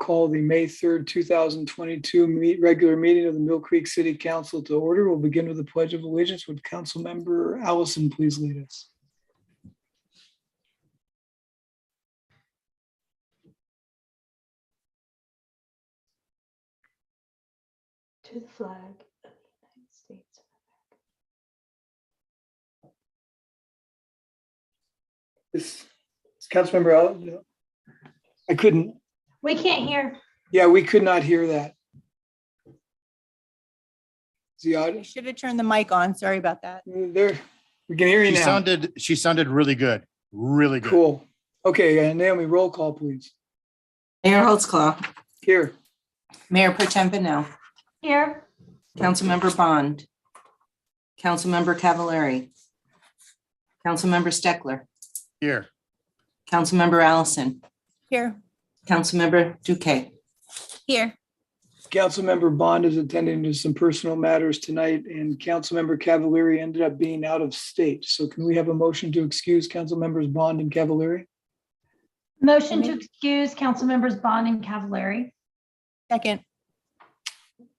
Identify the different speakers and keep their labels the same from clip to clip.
Speaker 1: call the May 3rd, 2022 regular meeting of the Mill Creek City Council to order. We'll begin with the Pledge of Allegiance. Would Councilmember Allison please lead us?
Speaker 2: To the flag of the United States of America.
Speaker 1: This Councilmember Allison. I couldn't.
Speaker 2: We can't hear.
Speaker 1: Yeah, we could not hear that. The audio
Speaker 3: Should have turned the mic on. Sorry about that.
Speaker 1: there. We can hear you now.
Speaker 4: She sounded really good. Really good.
Speaker 1: Cool. Okay, and Naomi, roll call, please.
Speaker 5: Mayor Holtzclaw,
Speaker 1: Here.
Speaker 5: Mayor Pro Tem Pennell,
Speaker 2: Here.
Speaker 5: Councilmember Bond, Councilmember Cavallari, Councilmember Steckler,
Speaker 4: Here.
Speaker 5: Councilmember Allison,
Speaker 3: Here.
Speaker 5: Councilmember Duque.
Speaker 3: Here.
Speaker 1: Councilmember Bond is attending to some personal matters tonight, and Councilmember Cavallari ended up being out of state. So can we have a motion to excuse Councilmembers Bond and Cavallari?
Speaker 2: Motion to excuse council members Bond and Cavallari.
Speaker 3: Second.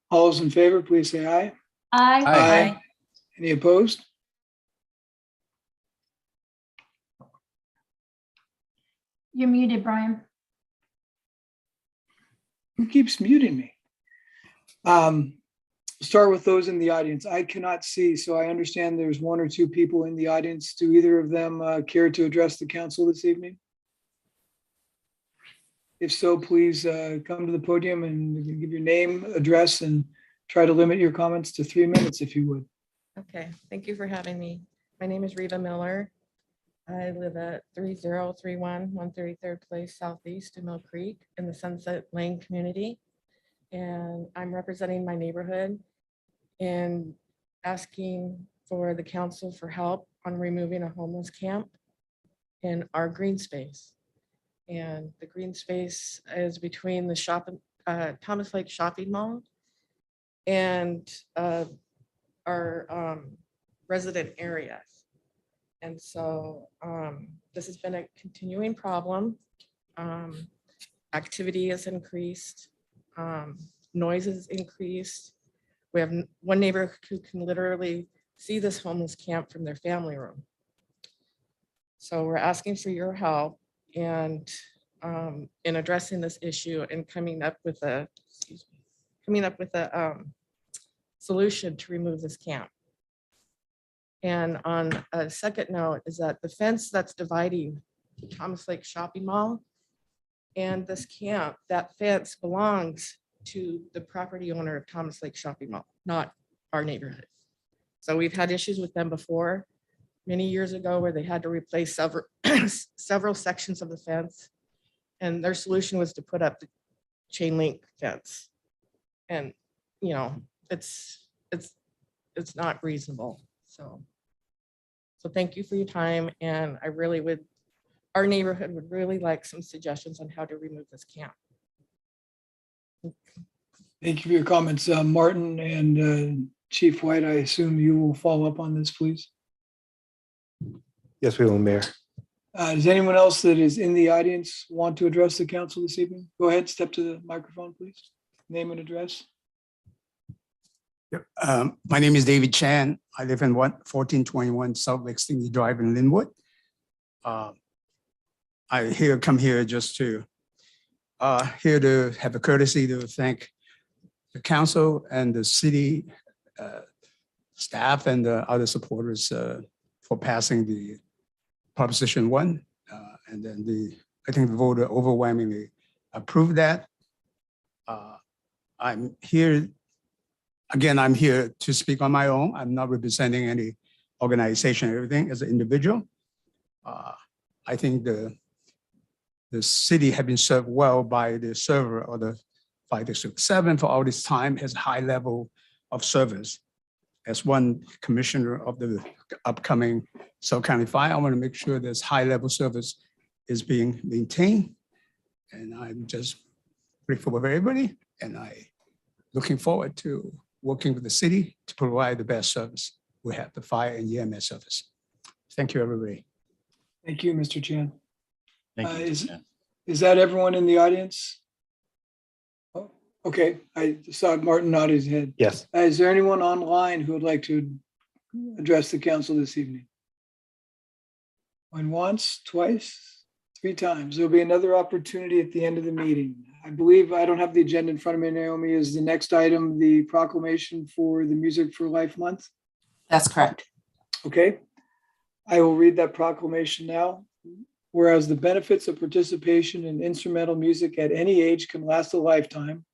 Speaker 1: All those in favor, please say aye.
Speaker 2: Aye.
Speaker 4: Aye.
Speaker 1: Any opposed?
Speaker 2: You're muted, Brian.
Speaker 1: Who keeps muting me? Start with those in the audience. I cannot see, so I understand there's one or two people in the audience. Do either of them care to address the council this evening? If so, please come to the podium and give your name, address, and try to limit your comments to 3 minutes if you would.
Speaker 6: Okay, thank you for having me. My name is Rita Miller. I live at 3031 133rd Place Southeast in Mill Creek in the Sunset Lane community. And I'm representing my neighborhood and asking for the council for help on removing a homeless camp in our green space. And the green space is between the Thomas Lake Shopping Mall and our resident areas. And so this has been a continuing problem. Activity has increased, noise has increased. We have one neighbor who can literally see this homeless camp from their family room. So we're asking for your help and in addressing this issue and coming up with a solution to remove this camp. And on a second note is that the fence that's dividing Thomas Lake Shopping Mall and this camp, that fence belongs to the property owner of Thomas Lake Shopping Mall, not our neighborhood. So we've had issues with them before, many years ago, where they had to replace several sections of the fence. And their solution was to put up the chain link fence. And, you know, it's not reasonable. So thank you for your time. And I really our neighborhood would really like some suggestions on how to remove this camp.
Speaker 1: Thank you for your comments. Martin and Chief White, I assume you will follow up on this, please.
Speaker 7: Yes, we will, Mayor.
Speaker 1: Does anyone else that is in the audience want to address the council this evening? Go ahead, step to the microphone, please. Name and address.
Speaker 8: Yep. My name is David Chan. I live in 1421 South Lake Stingley Drive in Linwood. I come here just to here to have a courtesy to thank the council and the city staff and the other supporters for passing the Proposition 1. And then I think the voter overwhelmingly approved that. I'm here, again, I'm here to speak on my own. I'm not representing any organization or everything as an individual. I think the city has been served well by the server or the 5667 for all this time, has a high level of service. As one commissioner of the upcoming South County Fire, I want to make sure this high level service is being maintained. And I'm just grateful with everybody. And I looking forward to working with the city to provide the best service. We have the fire and EMS service. Thank you, everybody.
Speaker 1: Thank you, Mr. Chan.
Speaker 4: Thank you.
Speaker 1: Is that everyone in the audience? Okay, I saw Martin nod his head.
Speaker 7: Yes.
Speaker 1: Is there anyone online who would like to address the council this evening? Going once, twice, 3 times. There'll be another opportunity at the end of the meeting. I believe, I don't have the agenda in front of me, Naomi, is the next item the proclamation for the Music for Life Month?
Speaker 5: That's correct.
Speaker 1: Okay. I will read that proclamation now. Whereas the benefits of participation in instrumental music at any age can last a lifetime.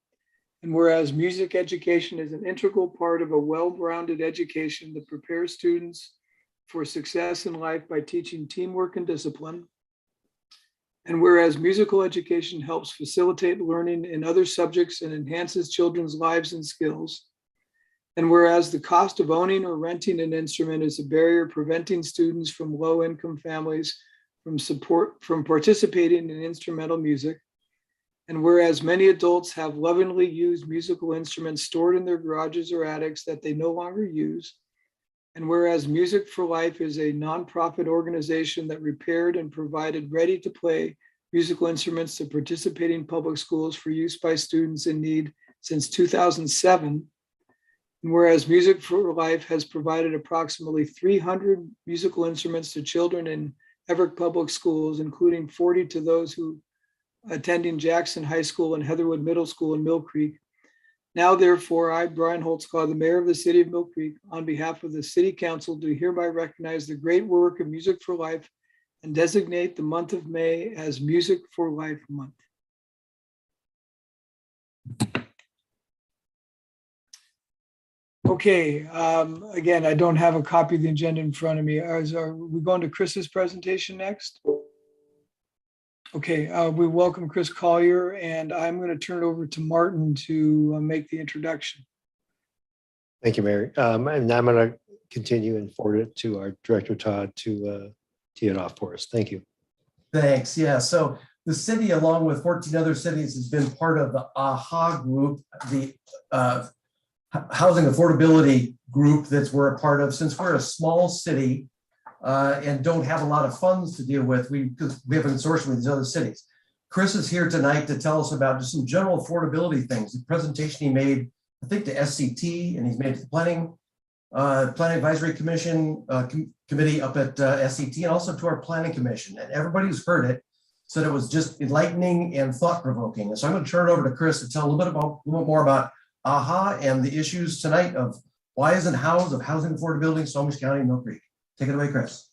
Speaker 1: And whereas music education is an integral part of a well-rounded education that prepares students for success in life by teaching teamwork and discipline. And whereas musical education helps facilitate learning in other subjects and enhances children's lives and skills. And whereas the cost of owning or renting an instrument is a barrier preventing students from low-income families from participating in instrumental music. And whereas many adults have lovingly used musical instruments stored in their garages or attics that they no longer use. And whereas Music for Life is a nonprofit organization that repaired and provided ready-to-play musical instruments to participating public schools for use by students in need since 2007. And whereas Music for Life has provided approximately 300 musical instruments to children in Everett Public Schools, including 40 to those who attending Jackson High School and Heatherwood Middle School in Mill Creek. Now, therefore, I, Brian Holtzclaw, the mayor of the city of Mill Creek, on behalf of the city council, do hereby recognize the great work of Music for Life and designate the month of May as Music for Life Month. Okay, again, I don't have a copy of the agenda in front of me. Are we going to Chris's presentation next? Okay, we welcome Chris Collier, and I'm going to turn it over to Martin to make the introduction.
Speaker 7: Thank you, Mary. And I'm going to continue and forward it to our director, Todd, to tee it off for us. Thank you.
Speaker 9: Thanks. Yeah. So the city, along with 14 other cities, has been part of the AHA group, the housing affordability group that we're a part of. Since we're a small city and don't have a lot of funds to deal with, because we have a consortium with these other cities. Chris is here tonight to tell us about just some general affordability things. The presentation he made, I think, to SCT, and he's made to the Planning Advisory Commission committee up at SCT, and also to our Planning Commission. And everybody who's heard it said it was just enlightening and thought-provoking. And so I'm going to turn it over to Chris to tell a little bit more about AHA and the issues tonight of why isn't housing affordability in Snohomish County and Mill Creek. Take it away, Chris.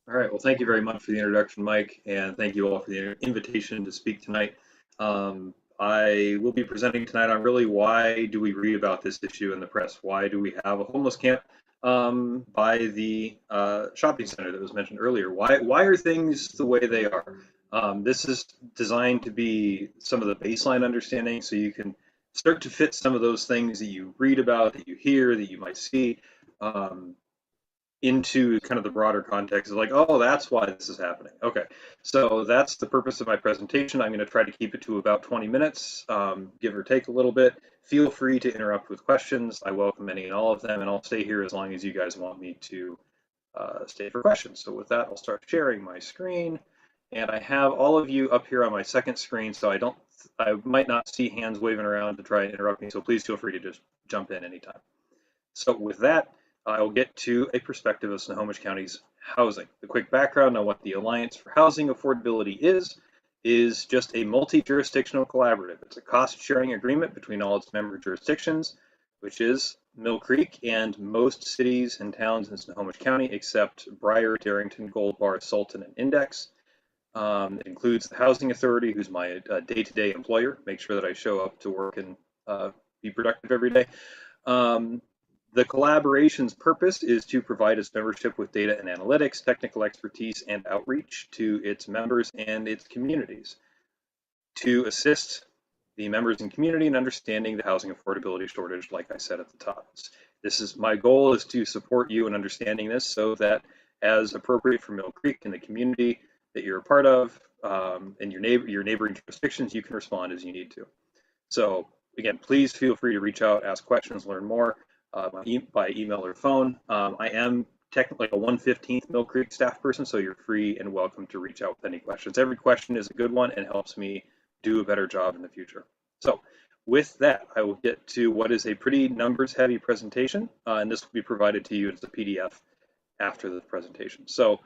Speaker 10: All right. Well, thank you very much for the introduction, Mike, and thank you all for the invitation to speak tonight. I will be presenting tonight on really why do we read about this issue in the press? Why do we have a homeless camp by the shopping center that was mentioned earlier? Why are things the way they are? This is designed to be some of the baseline understanding so you can start to fit some of those things that you read about, that you hear, that you might see into kind of the broader context of like, oh, that's why this is happening. Okay, so that's the purpose of my presentation. I'm going to try to keep it to about 20 minutes, give or take a little bit. Feel free to interrupt with questions. I welcome any and all of them, and I'll stay here as long as you guys want me to stay for questions. So with that, I'll start sharing my screen. And I have all of you up here on my second screen, so I might not see hands waving around to try and interrupt me, so please feel free to just jump in anytime. So with that, I'll get to a perspective of Snohomish County's housing. The quick background on what the Alliance for Housing Affordability is just a multi-jurisdictional collaborative. It's a cost-sharing agreement between all its member jurisdictions, which is Mill Creek and most cities and towns in Snohomish County, except Briar, Darrington, Gold Bar, Sultan, and Index. It includes the Housing Authority, who's my day-to-day employer, make sure that I show up to work and be productive every day. The collaboration's purpose is to provide its membership with data and analytics, technical expertise, and outreach to its members and its communities to assist the members and community in understanding the housing affordability shortage, like I said at the top. My goal is to support you in understanding this so that as appropriate for Mill Creek and the community that you're a part of and your neighboring jurisdictions, you can respond as you need to. So again, please feel free to reach out, ask questions, learn more. By email or phone. I am technically a 1/15th Mill Creek staff person, so you're free and welcome to reach out with any questions. Every question is a good one and helps me do a better job in the future. So with that, I will get to what is a pretty numbers heavy presentation, and this will be provided to you as a PDF after the presentation. So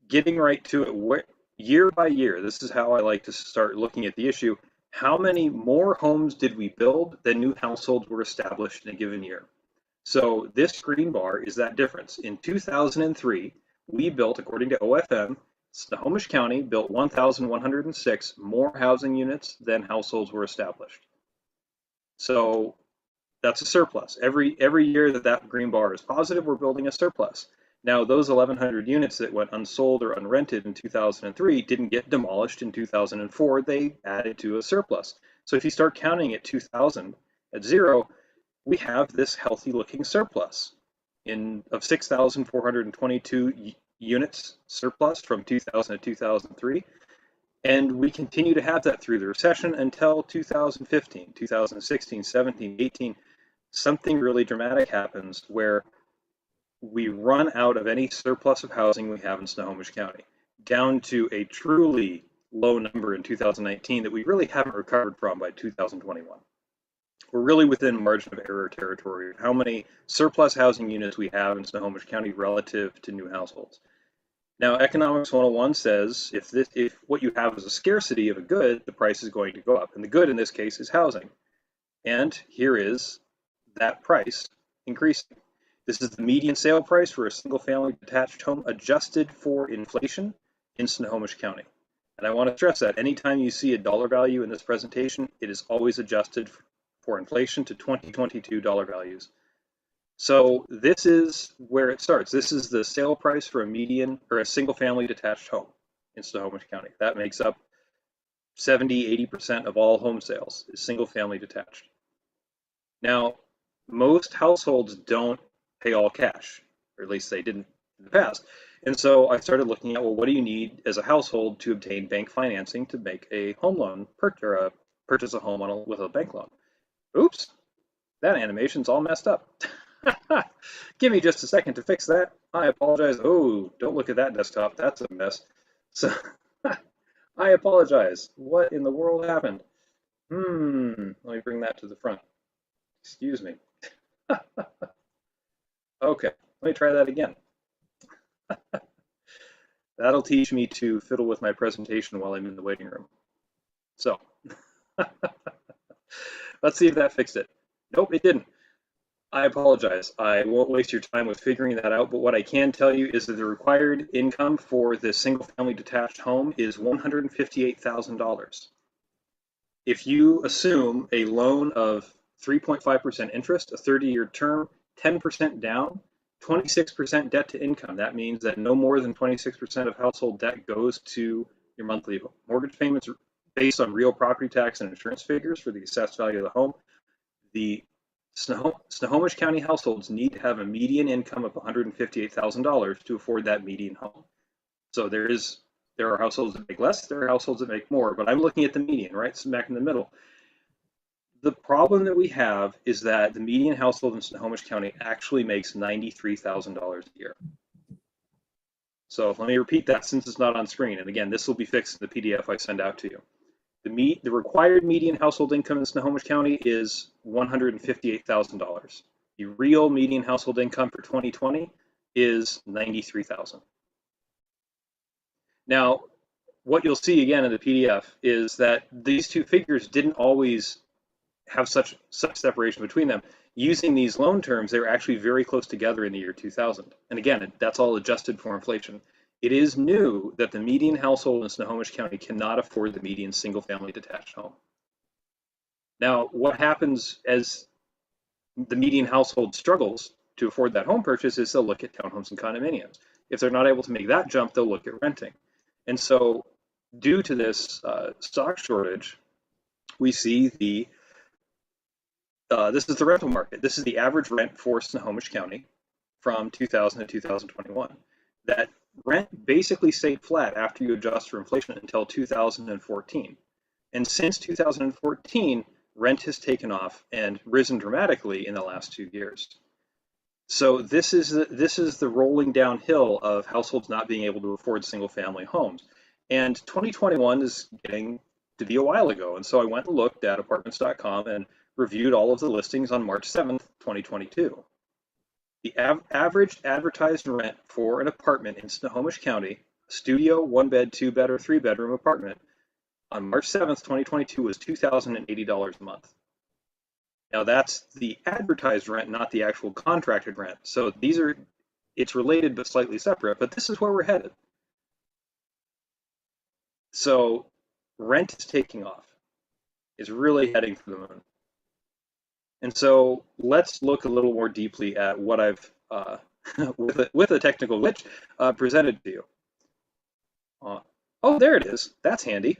Speaker 10: getting right to it, year by year, this is how I like to start looking at the issue. How many more homes did we build than new households were established in a given year? So this green bar is that difference. In 2003, we built, according to OFM, Snohomish County built 1,106 more housing units than households were established. So that's a surplus. Every year that green bar is positive, we're building a surplus. Now, those 1,100 units that went unsold or unrented in 2003 didn't get demolished in 2004. They added to a surplus. So if you start counting at 2000 at zero, we have this healthy looking surplus of 6,422 units surplus from 2000 to 2003. And we continue to have that through the recession until 2015, 2016, 17, 18. Something really dramatic happens where we run out of any surplus of housing we have in Snohomish County, down to a truly low number in 2019 that we really haven't recovered from by 2021. We're really within margin of error territory of how many surplus housing units we have in Snohomish County relative to new households. Now, Economics 101 says if what you have is a scarcity of a good, the price is going to go up. And the good in this case is housing. And here is that price increasing. This is the median sale price for a single-family detached home adjusted for inflation in Snohomish County. And I want to stress that anytime you see a dollar value in this presentation, it is always adjusted for inflation to 2022 dollar values. So this is where it starts. This is the sale price for a median or a single-family detached home in Snohomish County. That makes up 70–80% of all home sales is single-family detached. Now, most households don't pay all cash, or at least they didn't in the past. And so I started looking at, well, what do you need as a household to obtain bank financing to make a home loan or purchase a home with a bank loan? Oops, that animation's all messed up. Give me just a second to fix that. I apologize. Oh, don't look at that desktop. That's a mess. So I apologize. What in the world happened? Let me bring that to the front. Excuse me. Okay, let me try that again. That'll teach me to fiddle with my presentation while I'm in the waiting room. So let's see if that fixed it. Nope, it didn't. I apologize. I won't waste your time with figuring that out, but what I can tell you is that the required income for this single-family detached home is $158,000. If you assume a loan of 3.5% interest, a 30-year term, 10% down, 26% debt to income, that means that no more than 26% of household debt goes to your monthly mortgage payments based on real property tax and insurance figures for the assessed value of the home. The Snohomish County households need to have a median income of $158,000 to afford that median home. So there are households that make less, there are households that make more, but I'm looking at the median, right? Smack in the middle. The problem that we have is that the median household in Snohomish County actually makes $93,000 a year. So let me repeat that since it's not on screen. And again, this will be fixed in the PDF I send out to you. The required median household income in Snohomish County is $158,000. The real median household income for 2020 is $93,000. Now, what you'll see again in the PDF is that these two figures didn't always have such separation between them. Using these loan terms, they were actually very close together in the year 2000. And again, that's all adjusted for inflation. It is new that the median household in Snohomish County cannot afford the median single-family detached home. Now, what happens as the median household struggles to afford that home purchase is they'll look at townhomes and condominiums. If they're not able to make that jump, they'll look at renting. And so due to this stock shortage, we see this is the rental market. This is the average rent for Snohomish County from 2000 to 2021. That rent basically stayed flat after you adjust for inflation until 2014. And since 2014, rent has taken off and risen dramatically in the last 2 years. So this is the rolling downhill of households not being able to afford single-family homes. And 2021 is getting to be a while ago. And so I went and looked at apartments.com and reviewed all of the listings on March 7th, 2022. The average advertised rent for an apartment in Snohomish County, studio, 1-bed, 2-bed, or 3-bedroom apartment on March 7th, 2022 was $2,080 a month. Now that's the advertised rent, not the actual contracted rent. So it's related but slightly separate, but this is where we're headed. So rent is taking off. It's really heading for the moon. And so let's look a little more deeply at what I've, with a technical glitch, presented to you. Oh, there it is. That's handy.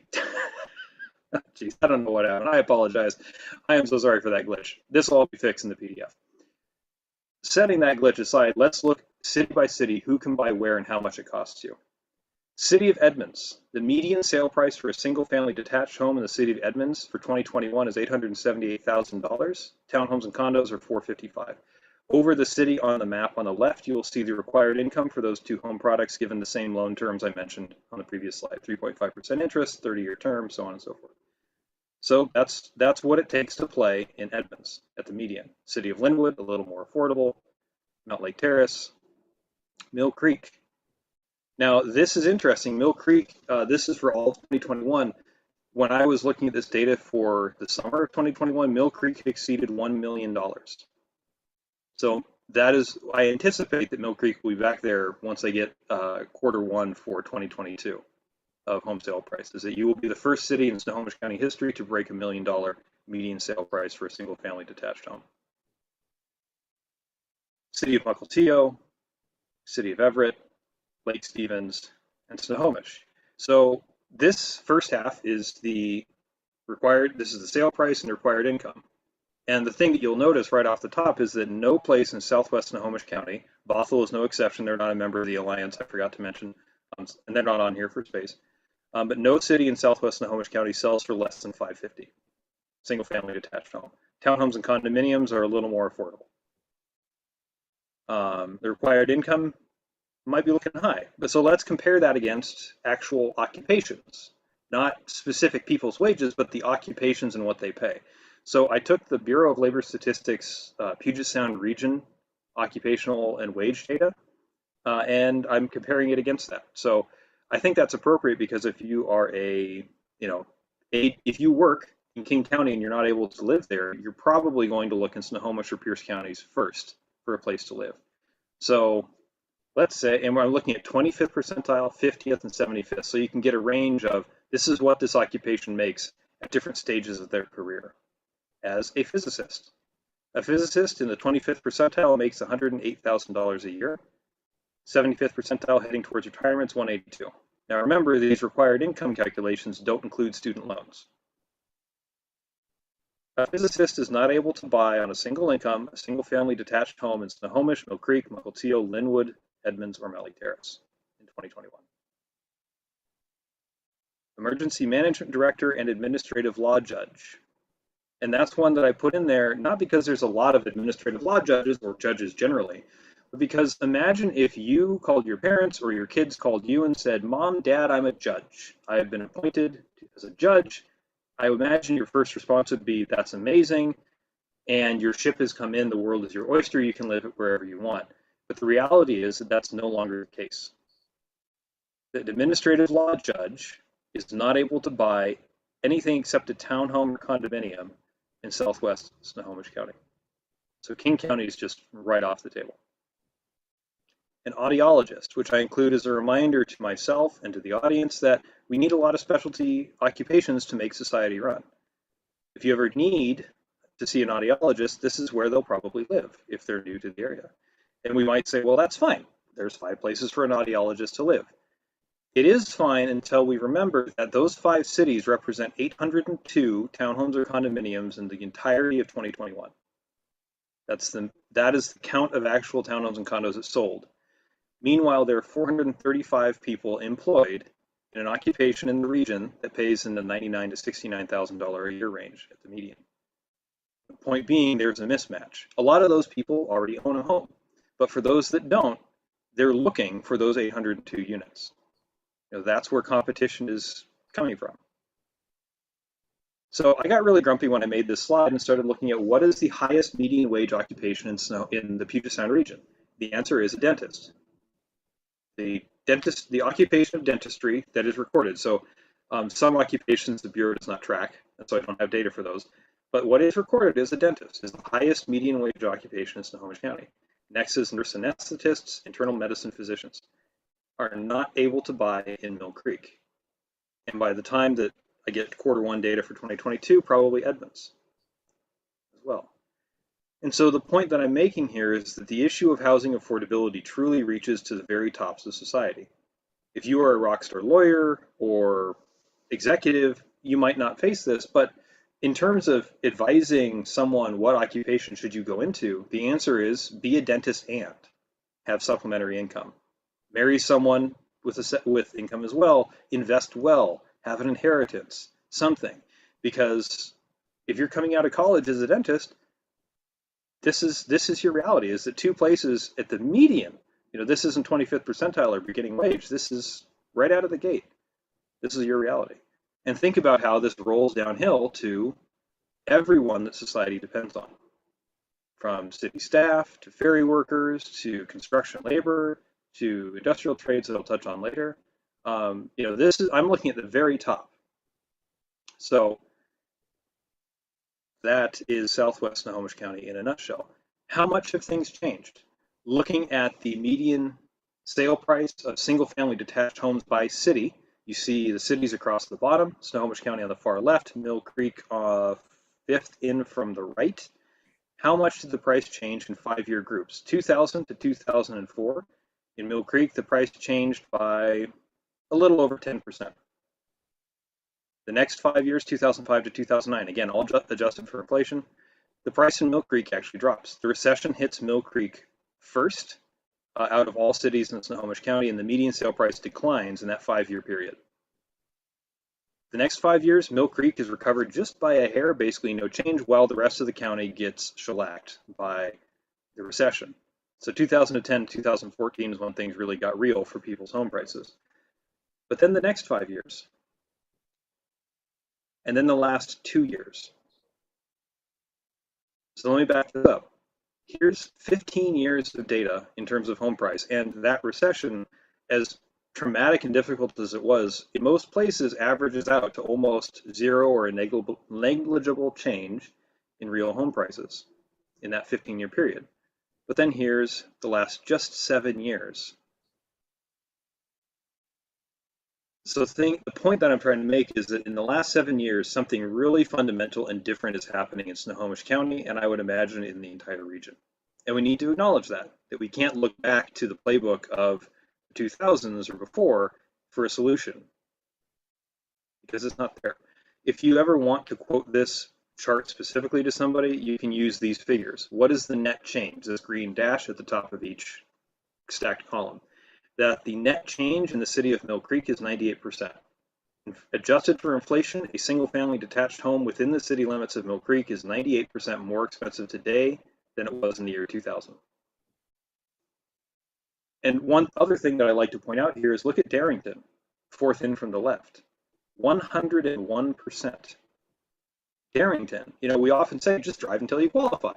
Speaker 10: Geez, I don't know what happened. I apologize. I am so sorry for that glitch. This will all be fixed in the PDF. Setting that glitch aside, let's look city by city, who can buy where and how much it costs you. City of Edmonds, the median sale price for a single-family detached home in the city of Edmonds for 2021 is $878,000. Townhomes and condos are $455,000. Over the city on the map on the left, you will see the required income for those two home products given the same loan terms I mentioned on the previous slide, 3.5% interest, 30-year term, so on and so forth. So that's what it takes to play in Edmonds at the median. City of Linwood, a little more affordable. Mount Lake Terrace, Mill Creek. Now, this is interesting. Mill Creek, this is for all of 2021. When I was looking at this data for the summer of 2021, Mill Creek exceeded $1 million. So that is, I anticipate that Mill Creek will be back there once they get Q1 for 2022 of home sale prices. That you will be the first city in Snohomish County history to break $1 million median sale price for a single family detached home. City of Mukilteo, City of Everett, Lake Stevens, and Snohomish. So this first half is the this is the sale price and the required income. And the thing that you'll notice right off the top is that no place in Southwest Snohomish County, Bothell is no exception, they're not a member of the Alliance, I forgot to mention, and they're not on here for space. But no city in Southwest Snohomish County sells for less than $550, single family detached home. Townhomes and condominiums are a little more affordable. The required income might be looking high. But so let's compare that against actual occupations, not specific people's wages, but the occupations and what they pay. So I took the Bureau of Labor Statistics Puget Sound region occupational and wage data, and I'm comparing it against that. So I think that's appropriate because if you are if you work in King County and you're not able to live there, you're probably going to look in Snohomish or Pierce counties first for a place to live. So let's say, and we're looking at 25th percentile, 50th, and 75th. So you can get a range of, this is what this occupation makes at different stages of their career. As a physicist in the 25th percentile makes $108,000 a year. 75th percentile heading towards retirement is $182,000. Now remember, these required income calculations don't include student loans. A physicist is not able to buy on a single income, a single family detached home in Snohomish, Mill Creek, Mukilteo, Linwood, Edmonds, or Mount Lake Terrace in 2021. Emergency Management Director and Administrative Law Judge. And that's one that I put in there, not because there's a lot of administrative law judges or judges generally, but because imagine if you called your parents or your kids called you and said, Mom, Dad, I'm a judge. I have been appointed as a judge. I imagine your first response would be, that's amazing. And your ship has come in, the world is your oyster, you can live it wherever you want. But the reality is that that's no longer the case. The administrative law judge is not able to buy anything except a townhome or condominium in Southwest Snohomish County. So King County is just right off the table. An audiologist, which I include as a reminder to myself and to the audience that we need a lot of specialty occupations to make society run. If you ever need to see an audiologist, this is where they'll probably live if they're new to the area. And we might say, well, that's fine. There's 5 places for an audiologist to live. It is fine until we remember that those 5 cities represent 802 townhomes or condominiums in the entirety of 2021. That is the count of actual townhomes and condos that sold. Meanwhile, there are 435 people employed in an occupation in the region that pays in the $99,000 to $69,000 a year range at the median. The point being, there's a mismatch. A lot of those people already own a home, but for those that don't, they're looking for those 802 units. That's where competition is coming from. So I got really grumpy when I made this slide and started looking at what is the highest median wage occupation in the Puget Sound region. The answer is a dentist. The occupation of dentistry that is recorded. So some occupations the Bureau does not track, and so I don't have data for those. But what is recorded is a dentist is the highest median wage occupation in Snohomish County. Next is nurse anesthetists, internal medicine physicians are not able to buy in Mill Creek. And by the time that I get Q1 data for 2022, probably Edmonds as well. And so the point that I'm making here is that the issue of housing affordability truly reaches to the very tops of society. If you are a rock star lawyer or executive, you might not face this, but in terms of advising someone what occupation should you go into, the answer is be a dentist and have supplementary income. Marry someone with income as well, invest well, have an inheritance, something. Because if you're coming out of college as a dentist, this is your reality, is that two places at the median, this isn't 25th percentile or beginning wage, this is right out of the gate. This is your reality. And think about how this rolls downhill to everyone that society depends on, from city staff to ferry workers to construction labor to industrial trades that I'll touch on later. I'm looking at the very top. So that is Southwest Snohomish County in a nutshell. How much have things changed? Looking at the median sale price of single-family detached homes by city, you see the cities across the bottom, Snohomish County on the far left, Mill Creek fifth in from the right. How much did the price change in 5-year groups? 2000 to 2004. In Mill Creek, the price changed by a little over 10%. The next 5 years, 2005 to 2009, again, all adjusted for inflation, the price in Mill Creek actually drops. The recession hits Mill Creek first out of all cities in Snohomish County, and the median sale price declines in that 5-year period. The next 5 years, Mill Creek is recovered just by a hair, basically no change, while the rest of the county gets shellacked by the recession. So 2010 to 2014 is when things really got real for people's home prices. But then the next 5 years, and then the last 2 years. So let me back this up. Here's 15 years of data in terms of home price, and that recession, as traumatic and difficult as it was, in most places averages out to almost zero or a negligible change in real home prices in that 15-year period. But then here's the last just 7 years. So the point that I'm trying to make is that in the last 7 years, something really fundamental and different is happening in Snohomish County, and I would imagine in the entire region. And we need to acknowledge that we can't look back to the playbook of the 2000s or before for a solution, because it's not there. If you ever want to quote this chart specifically to somebody, you can use these figures. What is the net change? This green dash at the top of each stacked column. That the net change in the city of Mill Creek is 98%. Adjusted for inflation, a single-family detached home within the city limits of Mill Creek is 98% more expensive today than it was in the year 2000. And one other thing that I like to point out here is look at Darrington, fourth in from the left, 101%. Darrington, we often say just drive until you qualify.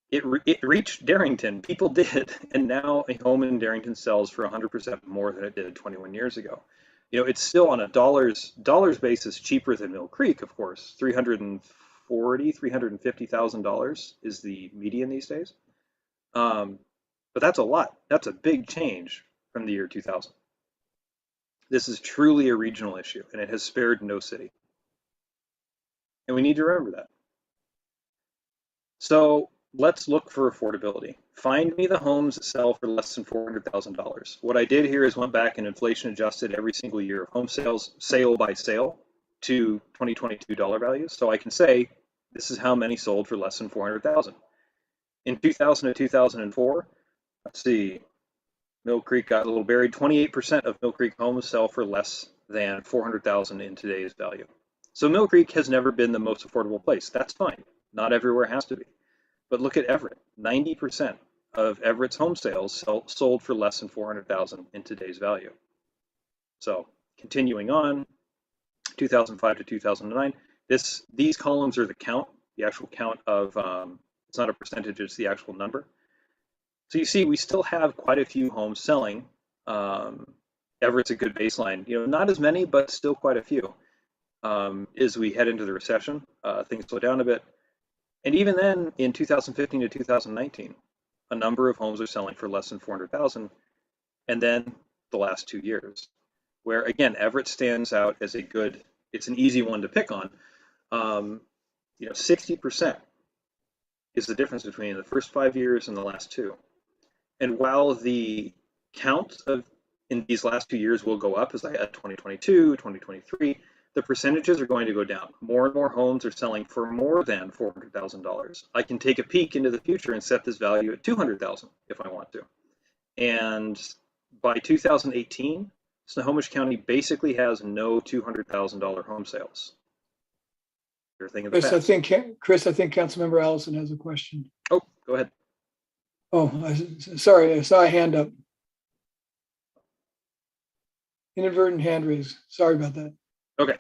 Speaker 10: It reached Darrington, people did, and now a home in Darrington sells for 100% more than it did 21 years ago. It's still on a dollars basis cheaper than Mill Creek, of course. $350,000 is the median these days. But that's a lot. That's a big change from the year 2000. This is truly a regional issue, and it has spared no city. And we need to remember that. So let's look for affordability. Find me the homes that sell for less than $400,000. What I did here is went back and inflation adjusted every single year of home sales, sale by sale, to 2022 dollar values. So I can say, this is how many sold for less than $400,000. In 2000 to 2004, let's see, Mill Creek got a little buried. 28% of Mill Creek homes sell for less than $400,000 in today's value. So Mill Creek has never been the most affordable place. That's fine. Not everywhere has to be. But look at Everett. 90% of Everett's home sales sold for less than $400,000 in today's value. So continuing on, 2005 to 2009, These columns are the count, the actual count of, it's not a percentage, it's the actual number. So you see, we still have quite a few homes selling. Everett's a good baseline. Not as many, but still quite a few. As we head into the recession, things slow down a bit. And even then, in 2015 to 2019, a number of homes are selling for less than 400,000. And then the last 2 years, where again, Everett stands out as it's an easy one to pick on. 60% is the difference between the first 5 years and the last 2. And while the count in these last 2 years will go up as I add 2022, 2023, the percentages are going to go down. More and more homes are selling for more than $400,000. I can take a peek into the future and set this value at $200,000 if I want to. And by 2018, Snohomish County basically has no $200,000 home sales. Your thing of the
Speaker 1: Chris, I think Councilmember Allison has a question.
Speaker 10: Oh, go ahead.
Speaker 1: Oh, sorry, I saw a hand up. Inadvertent hand raise. Sorry about that.
Speaker 10: Okay.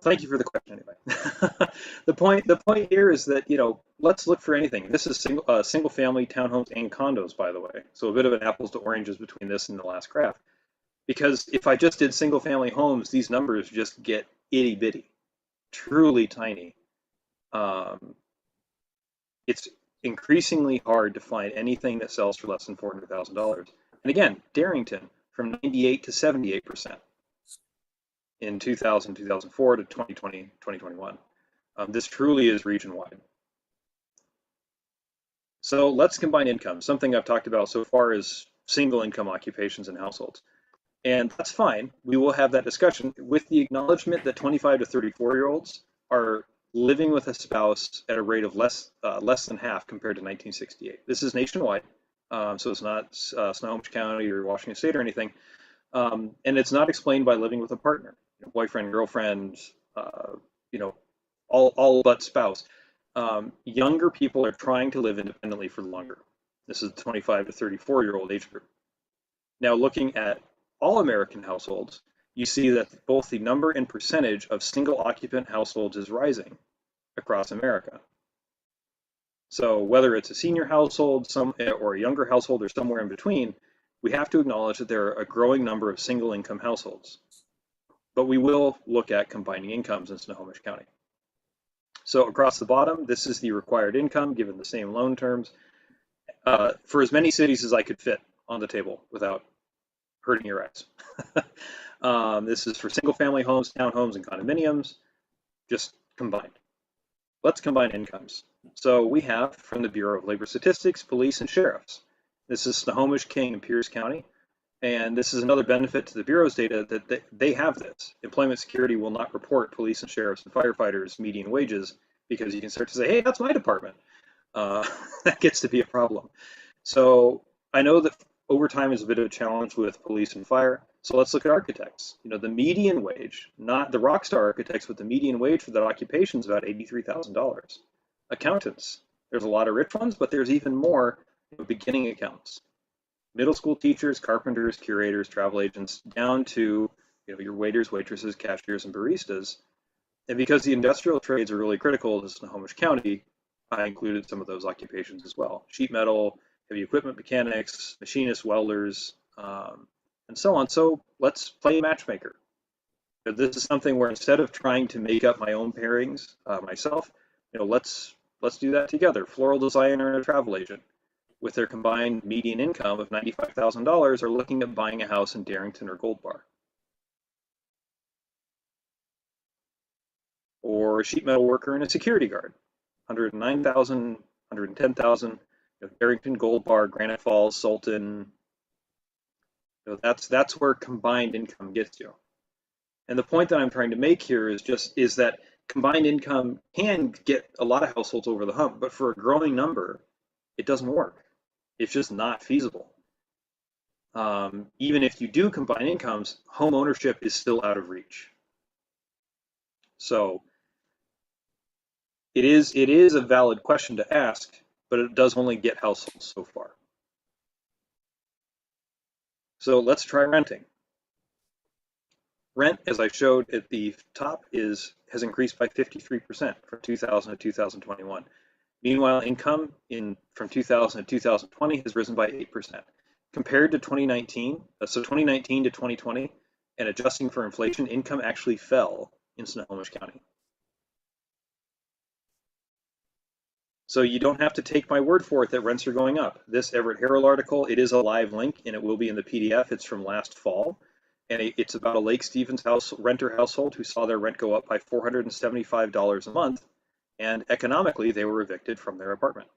Speaker 10: Thank you for the question anyway. The point here is that, let's look for anything. This is single family townhomes and condos, by the way. So a bit of an apples to oranges between this and the last graph. Because if I just did single family homes, these numbers just get itty bitty, truly tiny. It's increasingly hard to find anything that sells for less than $400,000. And again, Darrington from 98 to 78%. In 2000, 2004 to 2020, 2021. This truly is region-wide. So let's combine income. Something I've talked about so far is single income occupations and households. And that's fine. We will have that discussion with the acknowledgement that 25 to 34-year-olds are living with a spouse at a rate of less than half compared to 1968. This is nationwide, so it's not Snohomish County or Washington State or anything. And it's not explained by living with a partner. Boyfriend, girlfriend, all but spouse. Younger people are trying to live independently for longer. This is the 25 to 34-year-old age group. Now, looking at all American households, you see that both the number and percentage of single occupant households is rising across America. So whether it's a senior household, or a younger household, or somewhere in between, we have to acknowledge that there are a growing number of single income households. But we will look at combining incomes in Snohomish County. So across the bottom, this is the required income given the same loan terms for as many cities as I could fit on the table without hurting your eyes. This is for single family homes, townhomes, and condominiums, just combined. Let's combine incomes. So we have from the Bureau of Labor Statistics, police, and sheriffs. This is Snohomish, King, and Pierce County. And this is another benefit to the Bureau's data that they have this. Employment Security will not report police and sheriffs and firefighters median wages because you can start to say, hey, that's my department. That gets to be a problem. So I know that overtime is a bit of a challenge with police and fire. So let's look at architects. The median wage, not the rock star architects, but the median wage for that occupation is about $83,000. Accountants, there's a lot of rich ones, but there's even more beginning accountants. Middle school teachers, carpenters, curators, travel agents, down to your waiters, waitresses, cashiers, and baristas. And because the industrial trades are really critical to Snohomish County, I included some of those occupations as well. Sheet metal, heavy equipment mechanics, machinists, welders, and so on. So let's play matchmaker. This is something where instead of trying to make up my own pairings myself, let's do that together. Floral designer and a travel agent, with their combined median income of $95,000, are looking at buying a house in Darrington or Gold Bar. Or a sheet metal worker and a security guard, $109,000, $110,000, Darrington, Gold Bar, Granite Falls, Sultan. That's where combined income gets you. And the point that I'm trying to make here is that combined income can get a lot of households over the hump, but for a growing number, it doesn't work. It's just not feasible. Even if you do combine incomes, home ownership is still out of reach. So it is a valid question to ask, but it does only get households so far. So let's try renting. Rent, as I showed at the top, has increased by 53% from 2000 to 2021. Meanwhile, income from 2000 to 2020 has risen by 8%. Compared to 2019, so 2019 to 2020, and adjusting for inflation, income actually fell in Snohomish County. So you don't have to take my word for it that rents are going up. This Everett Herald article, it is a live link and it will be in the PDF. It's from last fall. And it's about a Lake Stevens renter household who saw their rent go up by $475 a month. And economically, they were evicted from their apartment.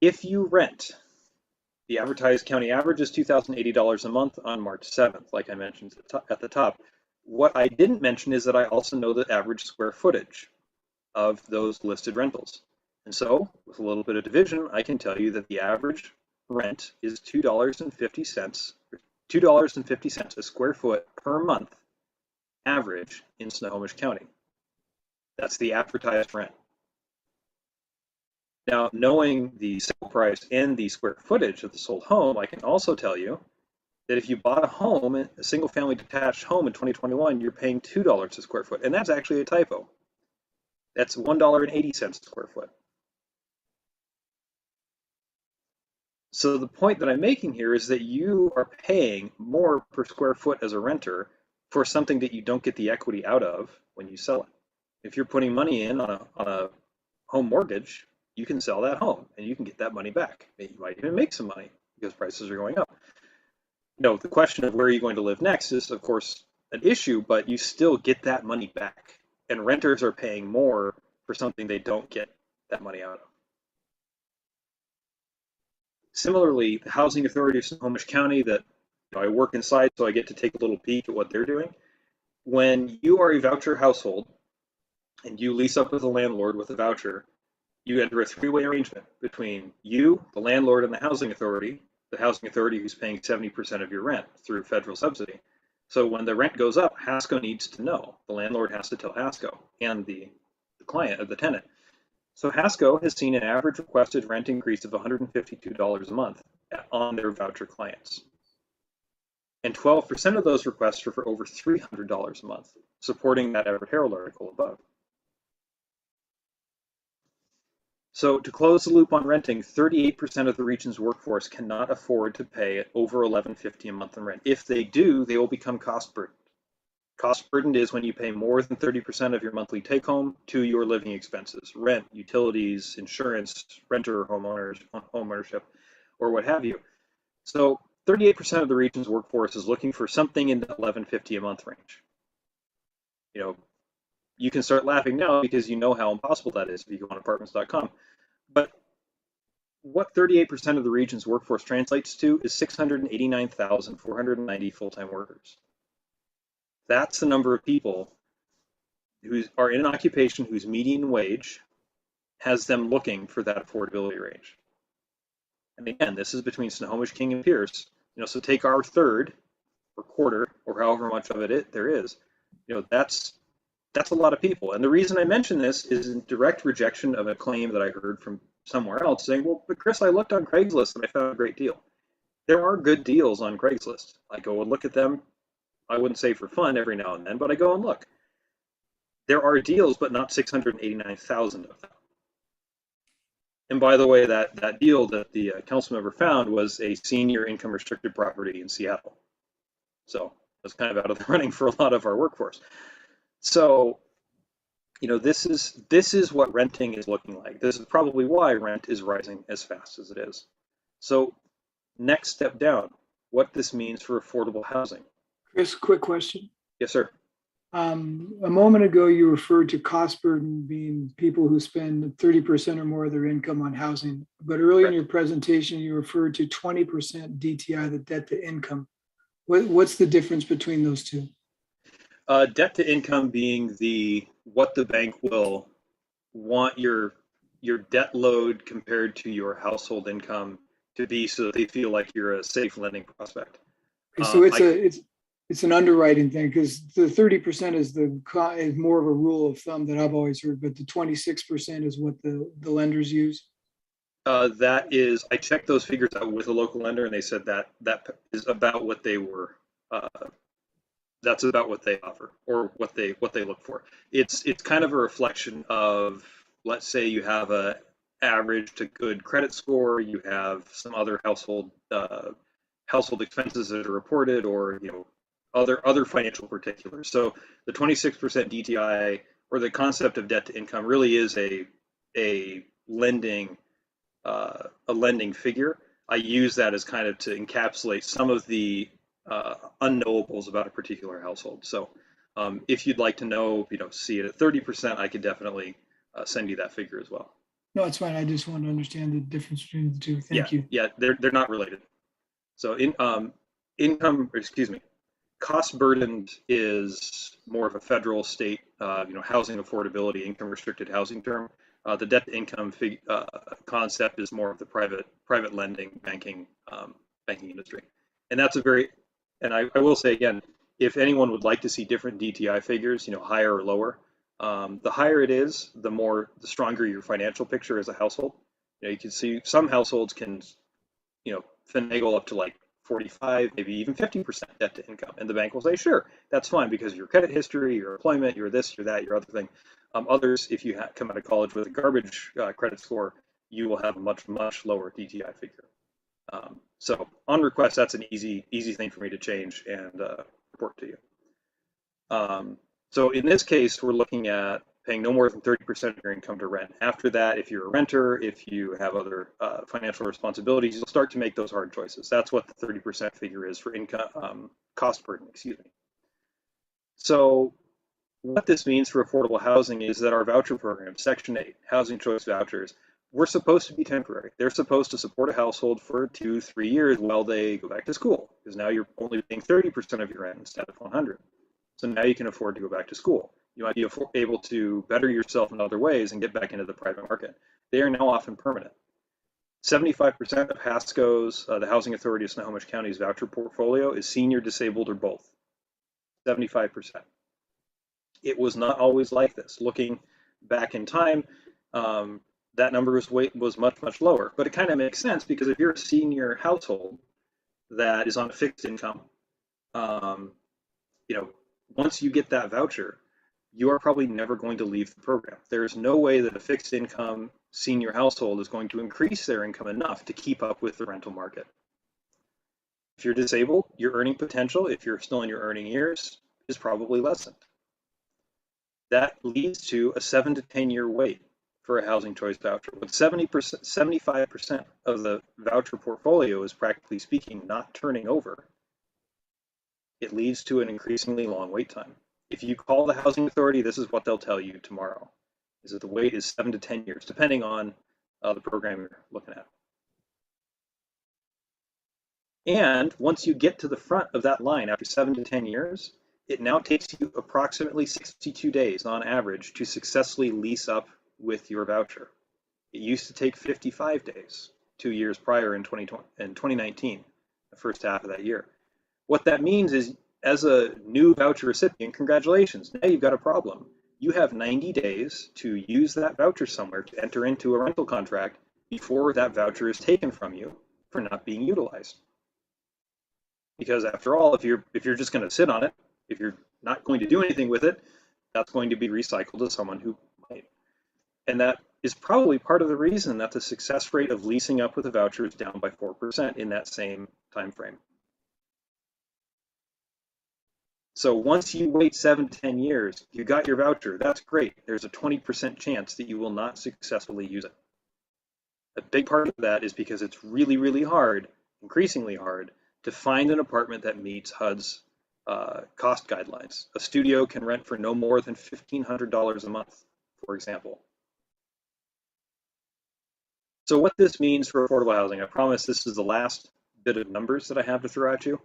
Speaker 10: If you rent, the advertised county average is $2,080 a month on March 7th, like I mentioned at the top. What I didn't mention is that I also know the average square footage of those listed rentals. And so, with a little bit of division, I can tell you that the average rent is $2.50 a square foot per month average in Snohomish County. That's the advertised rent. Now, knowing the sale price and the square footage of the sold home, I can also tell you that if you bought a home, a single family detached home in 2021, you're paying $2 a square foot. And that's actually a typo. That's $1.80 a square foot. So the point that I'm making here is that you are paying more per square foot as a renter for something that you don't get the equity out of when you sell it. If you're putting money in on a home mortgage, you can sell that home and you can get that money back. You might even make some money because prices are going up. No, the question of where are you going to live next is, of course, an issue, but you still get that money back. And renters are paying more for something they don't get that money out of. Similarly, the Housing Authority of Snohomish County that I work inside, so I get to take a little peek at what they're doing. When you are a voucher household and you lease up with a landlord with a voucher, you enter a three-way arrangement between you, the landlord, and the Housing Authority who's paying 70% of your rent through federal subsidy. So when the rent goes up, HASCO needs to know. The landlord has to tell HASCO and the client of the tenant. So HASCO has seen an average requested rent increase of $152 a month on their voucher clients. And 12% of those requests are for over $300 a month, supporting that Everett Herald article above. So to close the loop on renting, 38% of the region's workforce cannot afford to pay over $11.50 a month in rent. If they do, they will become cost burdened. Cost burdened is when you pay more than 30% of your monthly take home to your living expenses, rent, utilities, insurance, renter, home ownership, or what have you. So 38% of the region's workforce is looking for something in the $11.50 a month range. You can start laughing now because you know how impossible that is if you go on apartments.com. But what 38% of the region's workforce translates to is 689,490 full-time workers. That's the number of people who are in an occupation whose median wage has them looking for that affordability range. And again, this is between Snohomish, King, and Pierce. So take our third or quarter or however much of it there is. That's a lot of people. And the reason I mention this is in direct rejection of a claim that I heard from somewhere else saying, well, but Chris, I looked on Craigslist and I found a great deal. There are good deals on Craigslist. I go and look at them. I wouldn't say for fun every now and then, but I go and look. There are deals, but not 689,000 of them. And by the way, that deal that the council member found was a senior income restricted property in Seattle. So it's kind of out of the running for a lot of our workforce. So, this is what renting is looking like. This is probably why rent is rising as fast as it is. So next step down, what this means for affordable housing.
Speaker 1: Chris, quick question.
Speaker 10: Yes, sir.
Speaker 1: A moment ago, you referred to cost burden being people who spend 30% or more of their income on housing. But earlier in your presentation, you referred to 20% DTI, the debt to income. What's the difference between those two?
Speaker 10: Debt to income being what the bank will want your debt load compared to your household income to be, so that they feel like you're a safe lending prospect.
Speaker 1: Okay, so it's an underwriting thing, because the 30% is more of a rule of thumb that I've always heard, but the 26% is what the lenders use.
Speaker 10: That is, I checked those figures out with a local lender, and they said that is about what they were. That's about what they offer, or what they look for. It's kind of a reflection of, let's say you have a average to good credit score, you have some other household expenses that are reported, or other financial particulars. So the 26% DTI, or the concept of debt to income, really is a lending figure. I use that as kind of to encapsulate some of the unknowables about a particular household. So if you'd like to know, see it at 30%, I could definitely send you that figure as well.
Speaker 1: No, it's fine. I just want to understand the difference between the two. Thank you.
Speaker 10: Yeah, they're not related. So cost burdened is more of a federal, state, housing affordability, income restricted housing term. The debt to income concept is more of the private lending banking industry, and that's and I will say again, if anyone would like to see different DTI figures, higher or lower, the higher it is, the stronger your financial picture as a household. You can see some households can, finagle up to like 45, maybe even 50% debt to income, and the bank will say, sure, that's fine because of your credit history, your employment, your this, your that, your other thing. Others, if you come out of college with a garbage credit score, you will have a much lower DTI figure. So on request, that's an easy thing for me to change and report to you. So in this case, we're looking at paying no more than 30% of your income to rent. After that, if you're a renter, if you have other financial responsibilities, you'll start to make those hard choices. That's what the 30% figure is for income cost burden, excuse me. So what this means for affordable housing is that our voucher program, Section 8, housing choice vouchers, we're supposed to be temporary. They're supposed to support a household for 2-3 years while they go back to school, because now you're only paying 30% of your rent instead of 100. So now you can afford to go back to school. You might be able to better yourself in other ways and get back into the private market. They are now often permanent. 75% of HASCO's, the Housing Authority of Snohomish County's voucher portfolio, is senior, disabled, or both. 75%. It was not always like this. Looking back in time, that number was much lower. But it kind of makes sense, because if you're a senior household that is on a fixed income, once you get that voucher, you are probably never going to leave the program. There is no way that a fixed income senior household is going to increase their income enough to keep up with the rental market. If you're disabled, your earning potential, if you're still in your earning years, is probably lessened. That leads to a 7 to 10 year wait for a housing choice voucher. With 75% of the voucher portfolio is, practically speaking, not turning over, it leads to an increasingly long wait time. If you call the Housing Authority, this is what they'll tell you tomorrow, is that the wait is 7 to 10 years, depending on the program you're looking at. And once you get to the front of that line after 7 to 10 years, it now takes you approximately 62 days on average to successfully lease up with your voucher. It used to take 55 days 2 years prior in 2019, the first half of that year. What that means is, as a new voucher recipient, congratulations, now you've got a problem. You have 90 days to use that voucher somewhere to enter into a rental contract before that voucher is taken from you for not being utilized. Because after all, if you're just going to sit on it, if you're not going to do anything with it, that's going to be recycled to someone who might. And that is probably part of the reason that the success rate of leasing up with a voucher is down by 4% in that same time frame. So once you wait 7 to 10 years, you got your voucher, that's great. There's a 20% chance that you will not successfully use it. A big part of that is because it's really hard, increasingly hard, to find an apartment that meets HUD's cost guidelines. A studio can rent for no more than $1,500 a month, for example. So what this means for affordable housing, I promise this is the last bit of numbers that I have to throw at you.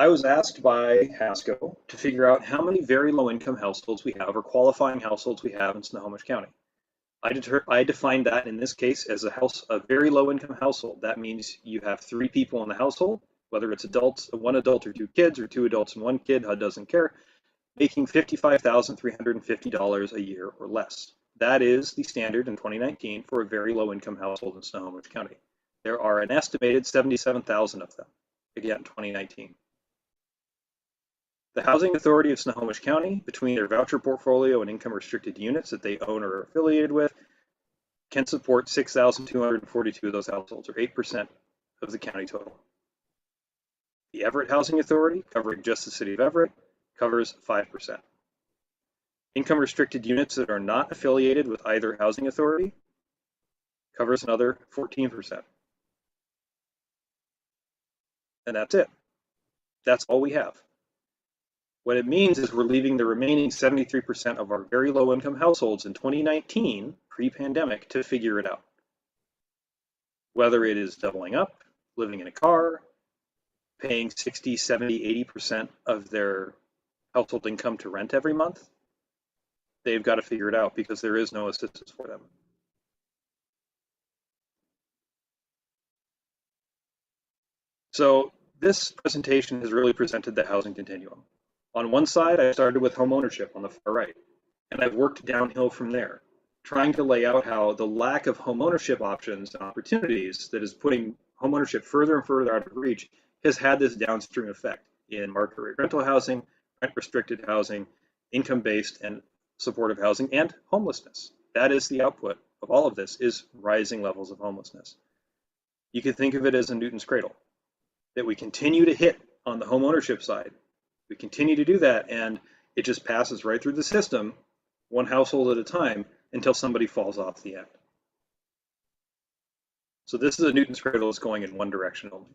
Speaker 10: I was asked by HASCO to figure out how many very low income households we have, or qualifying households we have in Snohomish County. I defined that in this case as a very low income household. That means you have 3 people in the household, whether it's adults, 1 adult or 2 kids, or 2 adults and 1 kid, HUD doesn't care, making $55,350 a year or less. That is the standard in 2019 for a very low income household in Snohomish County. There are an estimated 77,000 of them, again, 2019. The Housing Authority of Snohomish County, between their voucher portfolio and income restricted units that they own or are affiliated with, can support 6,242 of those households, or 8% of the county total. The Everett Housing Authority, covering just the city of Everett, covers 5%. Income restricted units that are not affiliated with either housing authority covers another 14%. And that's it. That's all we have. What it means is we're leaving the remaining 73% of our very low income households in 2019, pre-pandemic, to figure it out. Whether it is doubling up, living in a car, paying 60, 70, 80% of their household income to rent every month, they've got to figure it out because there is no assistance for them. So this presentation has really presented the housing continuum. On one side, I started with homeownership on the far right, and I've worked downhill from there, trying to lay out how the lack of homeownership options and opportunities that is putting homeownership further and further out of reach has had this downstream effect in market rate rental housing, rent restricted housing, income-based and supportive housing, and homelessness. That is the output of all of this, is rising levels of homelessness. You could think of it as a Newton's cradle, that we continue to hit on the home ownership side. We continue to do that, and it just passes right through the system, one household at a time, until somebody falls off the end. So this is a Newton's cradle that's going in one direction only.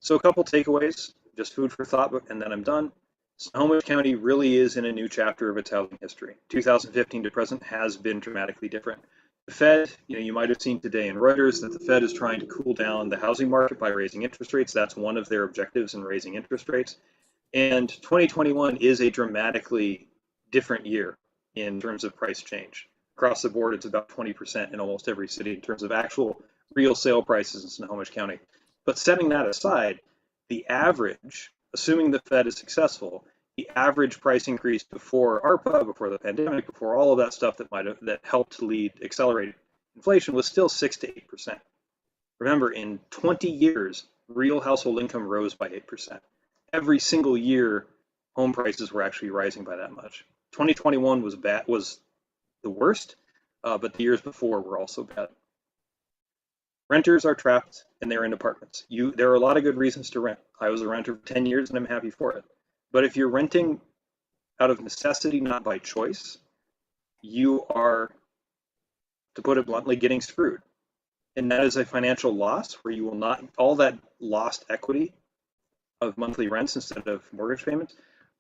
Speaker 10: So a couple takeaways, just food for thought, and then I'm done. Snohomish County really is in a new chapter of its housing history. 2015 to present has been dramatically different. The Fed, you might have seen today in Reuters that the Fed is trying to cool down the housing market by raising interest rates. That's one of their objectives in raising interest rates. And 2021 is a dramatically different year in terms of price change. Across the board, it's about 20% in almost every city in terms of actual real sale prices in Snohomish County. But setting that aside, the average, assuming the Fed is successful, the average price increase before ARPA, before the pandemic, before all of that stuff that helped lead accelerated inflation was still 6 to 8%. Remember, in 20 years, real household income rose by 8%. Every single year, home prices were actually rising by that much. 2021 was the worst, but the years before were also bad. Renters are trapped and they're in apartments. There are a lot of good reasons to rent. I was a renter for 10 years and I'm happy for it. But if you're renting out of necessity, not by choice, you are, to put it bluntly, getting screwed. And that is a financial loss where you will not, all that lost equity of monthly rents instead of mortgage payments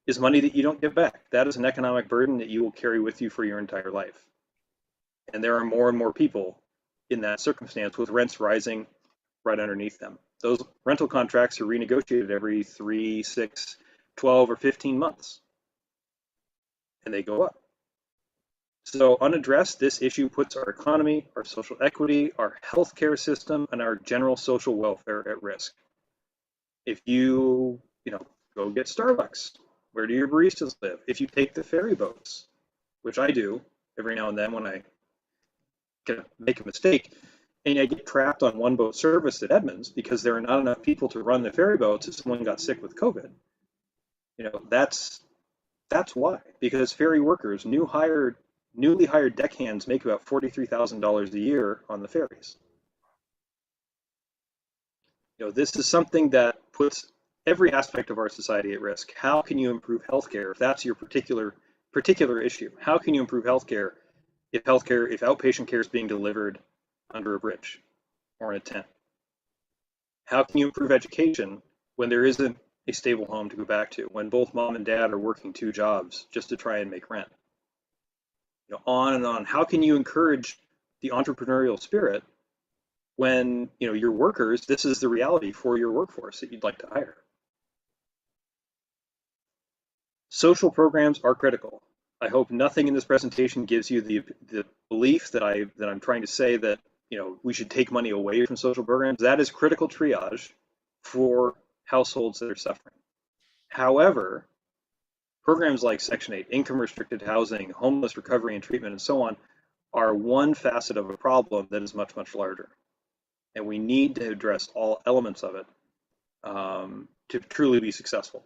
Speaker 10: is money that you don't get back. That is an economic burden that you will carry with you for your entire life. And there are more and more people in that circumstance with rents rising right underneath them. Those rental contracts are renegotiated every 3, 6, 12, or 15 months, and they go up. So unaddressed, this issue puts our economy, our social equity, our healthcare system, and our general social welfare at risk. If you go get Starbucks, where do your baristas live? If you take the ferry boats, which I do every now and then when I make a mistake, and I get trapped on one boat service at Edmonds because there are not enough people to run the ferry boats if someone got sick with COVID. That's why, because ferry workers, newly hired deckhands make about $43,000 a year on the ferries. This is something that puts every aspect of our society at risk. How can you improve healthcare if that's your particular issue? How can you improve healthcare if outpatient care is being delivered under a bridge or in a tent? How can you improve education when there isn't a stable home to go back to, when both mom and dad are working 2 jobs just to try and make rent? On and on. How can you encourage the entrepreneurial spirit when your workers, this is the reality for your workforce that you'd like to hire? Social programs are critical. I hope nothing in this presentation gives you the belief that I'm trying to say that we should take money away from social programs. That is critical triage for households that are suffering. However, programs like Section 8, income restricted housing, homeless recovery and treatment, and so on, are one facet of a problem that is much, much larger. And we need to address all elements of it to truly be successful.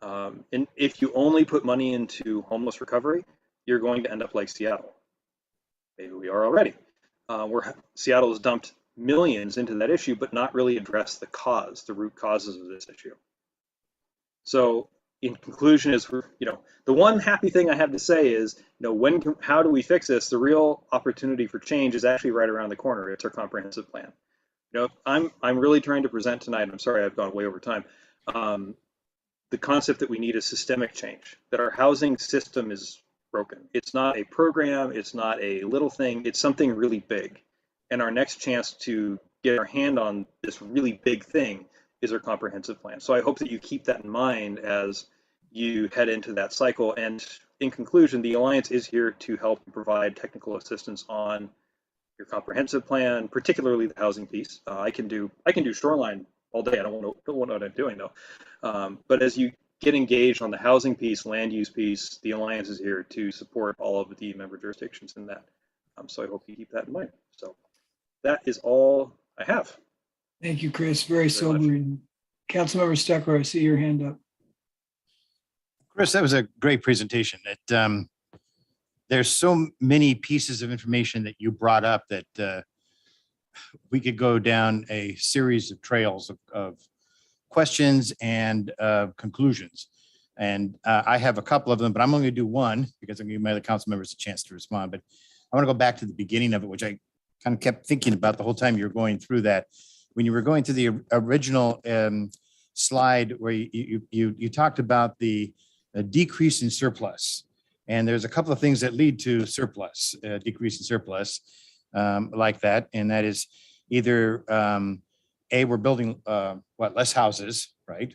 Speaker 10: And if you only put money into homeless recovery, you're going to end up like Seattle. Maybe we are already, where Seattle has dumped millions into that issue, but not really addressed the root causes of this issue. So in conclusion is, the one happy thing I have to say is, how do we fix this? The real opportunity for change is actually right around the corner. It's our comprehensive plan. I'm really trying to present tonight, I'm sorry, I've gone way over time, the concept that we need a systemic change, that our housing system is broken. It's not a program, it's not a little thing, it's something really big. And our next chance to get our hand on this really big thing is our comprehensive plan. So I hope that you keep that in mind as you head into that cycle. And in conclusion, the Alliance is here to help provide technical assistance on your comprehensive plan, particularly the housing piece. I can do shoreline all day. I don't know what I'm doing though. But as you get engaged on the housing piece, land use piece, the Alliance is here to support all of the member jurisdictions in that. So I hope you keep that in mind. So that is all I have.
Speaker 1: Thank you, Chris. Very sobering. Councilmember Steckler, I see your hand up.
Speaker 4: Chris, that was a great presentation. There's so many pieces of information that you brought up that we could go down a series of trails of questions and conclusions. And I have a couple of them, but I'm only going to do one because I'm going to give my other council members a chance to respond. But I want to go back to the beginning of it, which I kind of kept thinking about the whole time you were going through that. When you were going to the original slide where you talked about the decrease in surplus. And there's a couple of things that lead to surplus, decrease in surplus like that. And that is either we're building less houses, right?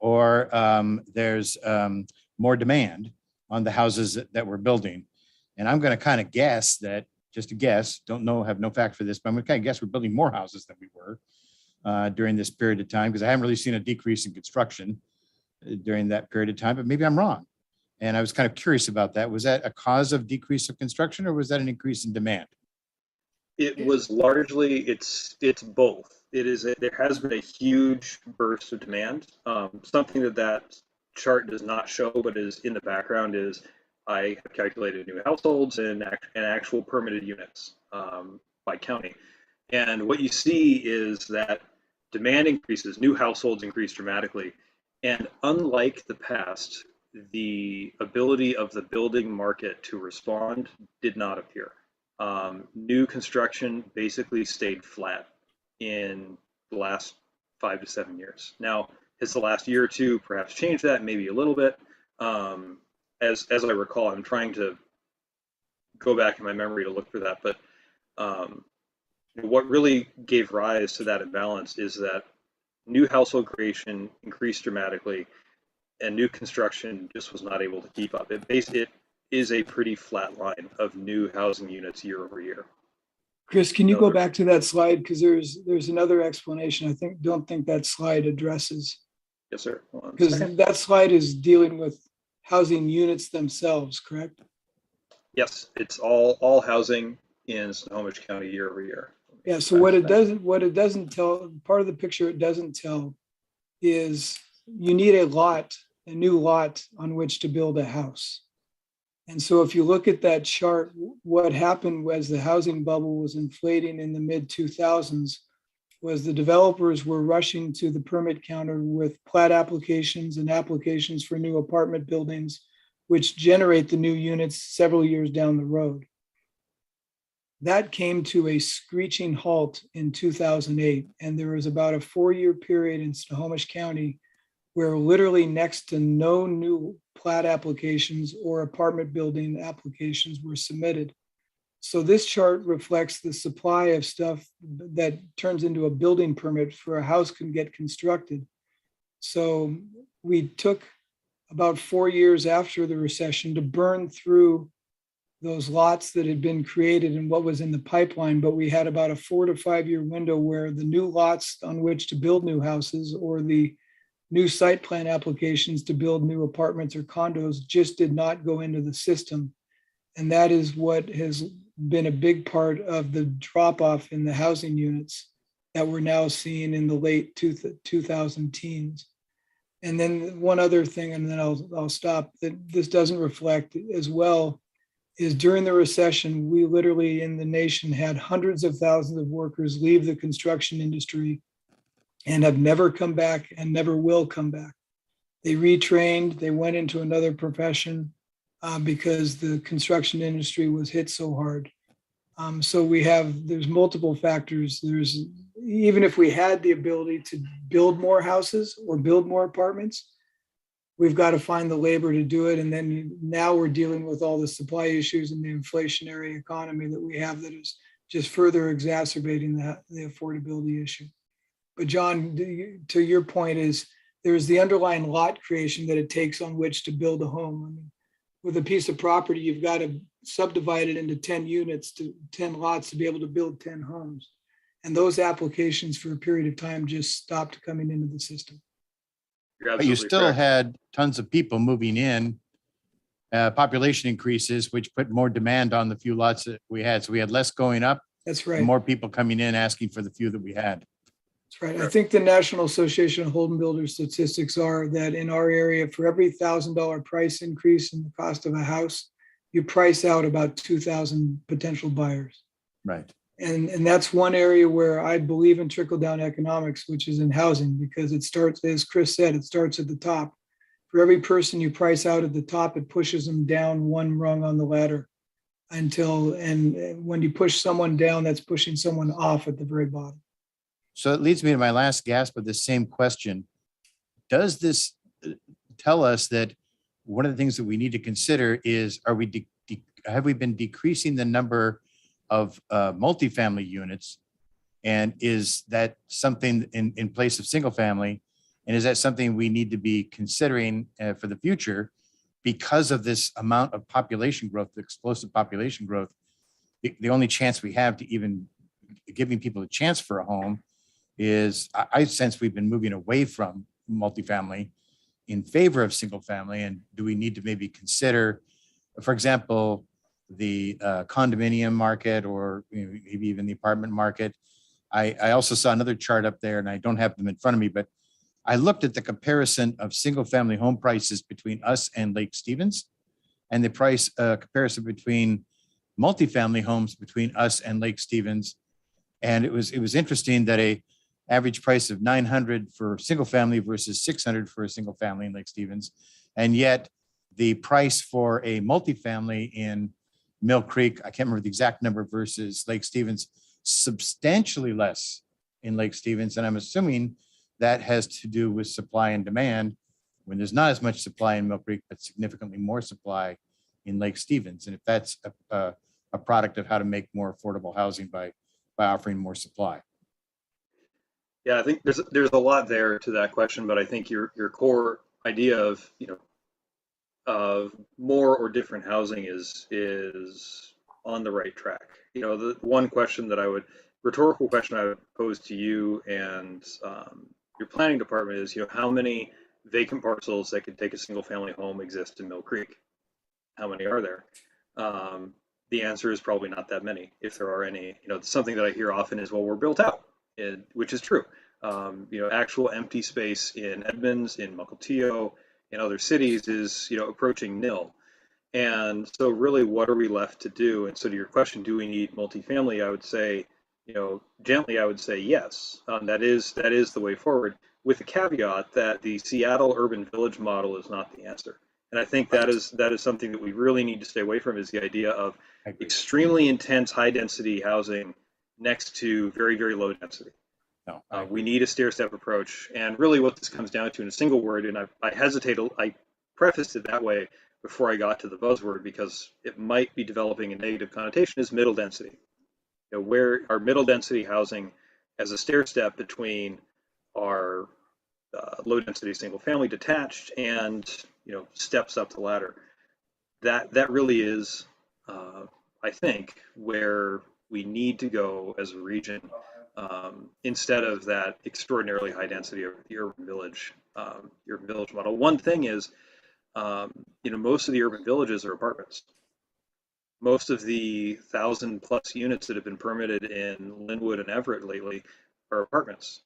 Speaker 4: Or there's more demand on the houses that we're building. And I'm going to kind of guess that, just a guess, don't know, have no fact for this, but I'm going to kind of guess we're building more houses than we were during this period of time, because I haven't really seen a decrease in construction during that period of time, but maybe I'm wrong. And I was kind of curious about that. Was that a cause of decrease of construction, or was that an increase in demand?
Speaker 10: It was largely, it's both. There has been a huge burst of demand. Something that chart does not show, but is in the background, is I have calculated new households and actual permitted units by county. And what you see is that demand increases, new households increase dramatically. And unlike the past, the ability of the building market to respond did not appear. New construction basically stayed flat in the last 5 to 7 years. Now, has the last year or two perhaps changed that? Maybe a little bit. As I recall, I'm trying to go back in my memory to look for that, but what really gave rise to that imbalance is that new household creation increased dramatically and new construction just was not able to keep up. It is a pretty flat line of new housing units year over year.
Speaker 1: Chris, can you go back to that slide? Because there's another explanation I don't think that slide addresses.
Speaker 10: Yes, sir.
Speaker 1: Because that slide is dealing with housing units themselves, correct?
Speaker 10: Yes, it's all housing in Snohomish County year over year.
Speaker 1: Yeah, so what it doesn't tell, part of the picture it doesn't tell is you need a new lot on which to build a house. And so if you look at that chart, what happened was the housing bubble was inflating in the mid 2000s was the developers were rushing to the permit counter with plat applications and applications for new apartment buildings, which generate the new units several years down the road. That came to a screeching halt in 2008. And there was about a 4-year period in Snohomish County where literally next to no new plat applications or apartment building applications were submitted. So this chart reflects the supply of stuff that turns into a building permit for a house can get constructed. So we took about 4 years after the recession to burn through those lots that had been created and what was in the pipeline, but we had about a 4 to 5 year window where the new lots on which to build new houses or the new site plan applications to build new apartments or condos just did not go into the system. And that is what has been a big part of the drop off in the housing units that we're now seeing in the late 2000 teens. And then one other thing, and then I'll stop, that this doesn't reflect as well, is during the recession, we literally in the nation had hundreds of thousands of workers leave the construction industry and have never come back and never will come back. They retrained, they went into another profession because the construction industry was hit so hard. So there's multiple factors. Even if we had the ability to build more houses or build more apartments, we've got to find the labor to do it. And then now we're dealing with all the supply issues and the inflationary economy that we have that is just further exacerbating the affordability issue. But John, to your point is there's the underlying lot creation that it takes on which to build a home. I mean, with a piece of property, you've got to subdivide it into 10 units to 10 lots to be able to build 10 homes. And those applications for a period of time just stopped coming into the system.
Speaker 10: You're
Speaker 4: But you
Speaker 10: absolutely
Speaker 4: still
Speaker 10: correct.
Speaker 4: had tons of people moving in, population increases, which put more demand on the few lots that we had. So we had less going up,
Speaker 1: That's right.
Speaker 4: and more people coming in asking for the few that we had.
Speaker 1: That's right. I think the National Association of Home Builders statistics are that in our area, for every $1,000 price increase in the cost of a house, you price out about 2,000 potential buyers.
Speaker 4: Right.
Speaker 1: And that's one area where I believe in trickle down economics, which is in housing, because it starts, as Chris said, it starts at the top. For every person you price out at the top, it pushes them down one rung on the ladder and when you push someone down, that's pushing someone off at the very bottom.
Speaker 4: So it leads me to my last gasp of the same question. Does this tell us that one of the things that we need to consider is, have we been decreasing the number of multifamily units? And is that something in place of single family? And is that something we need to be considering for the future because of this amount of population growth, the explosive population growth? The only chance we have to even giving people a chance for a home is, I sense we've been moving away from multifamily in favor of single family. And do we need to maybe consider, for example, the condominium market or maybe even the apartment market? I also saw another chart up there, and I don't have them in front of me, but I looked at the comparison of single family home prices between us and Lake Stevens and the price comparison between multifamily homes between us and Lake Stevens. And it was interesting that a average price of $900 for single family versus $600 for a single family in Lake Stevens. And yet the price for a multifamily in Mill Creek, I can't remember the exact number, versus Lake Stevens, substantially less in Lake Stevens. And I'm assuming that has to do with supply and demand when there's not as much supply in Mill Creek, but significantly more supply in Lake Stevens. And if that's a product of how to make more affordable housing by offering more supply.
Speaker 10: Yeah, I think there's a lot there to that question, but I think your core idea of of more or different housing is on the right track. The one rhetorical question I would pose to you and your planning department is, how many vacant parcels that could take a single family home exist in Mill Creek? How many are there? The answer is probably not that many, if there are any. Something that I hear often is, well, we're built out, which is true. Actual empty space in Edmonds, in Mukilteo, in other cities is, approaching nil. And so really, what are we left to do? And so to your question, do we need multifamily? I would say, gently, I would say yes. That is the way forward, with the caveat that the Seattle urban village model is not the answer. And I think that is something that we really need to stay away from, is the idea of extremely intense high density housing next to very, very low density.
Speaker 4: No,
Speaker 10: we need a stair-step approach. And really what this comes down to in a single word, and I prefaced it that way before I got to the buzzword because it might be developing a negative connotation, is middle density. Where our middle density housing as a stair-step between our low density single family detached and steps up the ladder. That really is, I think, where we need to go as a region, instead of that extraordinarily high density of the urban village model. One thing is, most of the urban villages are apartments. Most of the 1,000+ units that have been permitted in Linwood and Everett lately are apartments.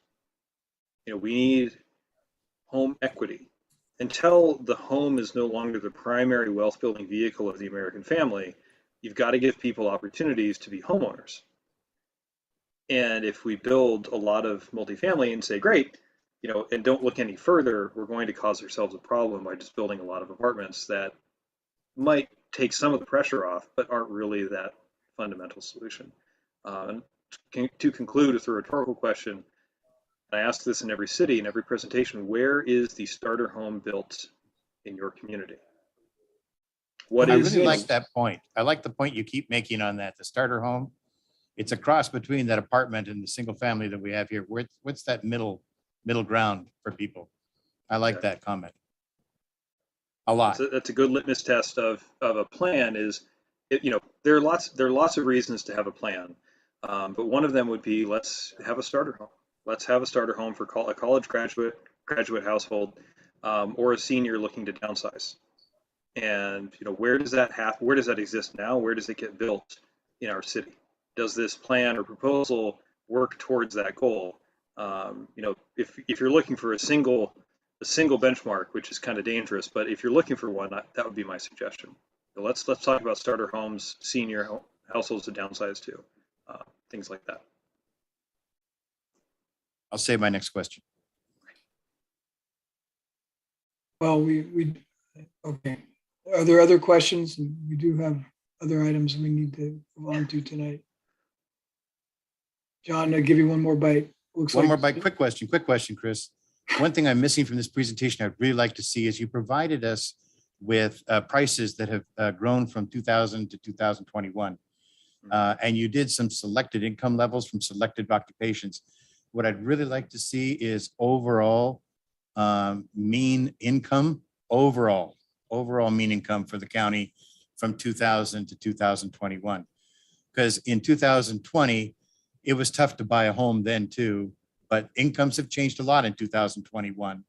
Speaker 10: We need home equity. Until the home is no longer the primary wealth building vehicle of the American family, you've got to give people opportunities to be homeowners. And if we build a lot of multifamily and say, great, and don't look any further, we're going to cause ourselves a problem by just building a lot of apartments that might take some of the pressure off, but aren't really that fundamental solution. And to conclude with a rhetorical question, I ask this in every city, in every presentation: where is the starter home built in your community?
Speaker 4: I really like that point. I like the point you keep making on that. The starter home, it's a cross between that apartment and the single family that we have here. What's that middle ground for people? I like that comment a lot.
Speaker 10: So that's a good litmus test of a plan. Is there are lots of reasons to have a plan, but one of them would be, let's have a starter home. Let's have a starter home for a college graduate household, or a senior looking to downsize. And where does that exist now? Where does it get built in our city? Does this plan or proposal work towards that goal? If you're looking for a single benchmark, which is kind of dangerous, but if you're looking for one, that would be my suggestion. So let's talk about starter homes, senior households to downsize to, things like that.
Speaker 4: I'll save my next question.
Speaker 1: Well, okay. Are there other questions? We do have other items we need to move on to tonight. John, I'll give you one more bite.
Speaker 4: One more bite. Quick question, Chris. One thing I'm missing from this presentation I'd really like to see is you provided us with prices that have grown from 2000 to 2021. And you did some selected income levels from selected occupations. What I'd really like to see is overall mean income, overall mean income for the county from 2000 to 2021. Because in 2020, it was tough to buy a home then too, but incomes have changed a lot in 2021.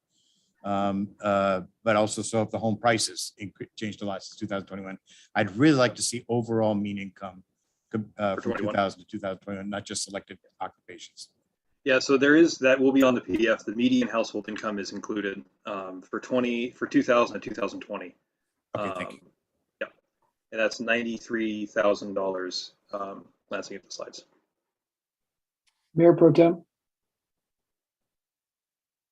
Speaker 4: But also so have the home prices changed a lot since 2021. I'd really like to see overall mean income from 2000 to 2021, not just selected occupations.
Speaker 10: Yeah, so that will be on the PDF. The median household income is included for 2000 to 2020.
Speaker 4: Okay, thank you.
Speaker 10: Yeah, and that's $93,000. Glancing at the slides.
Speaker 1: Mayor Pro Tem.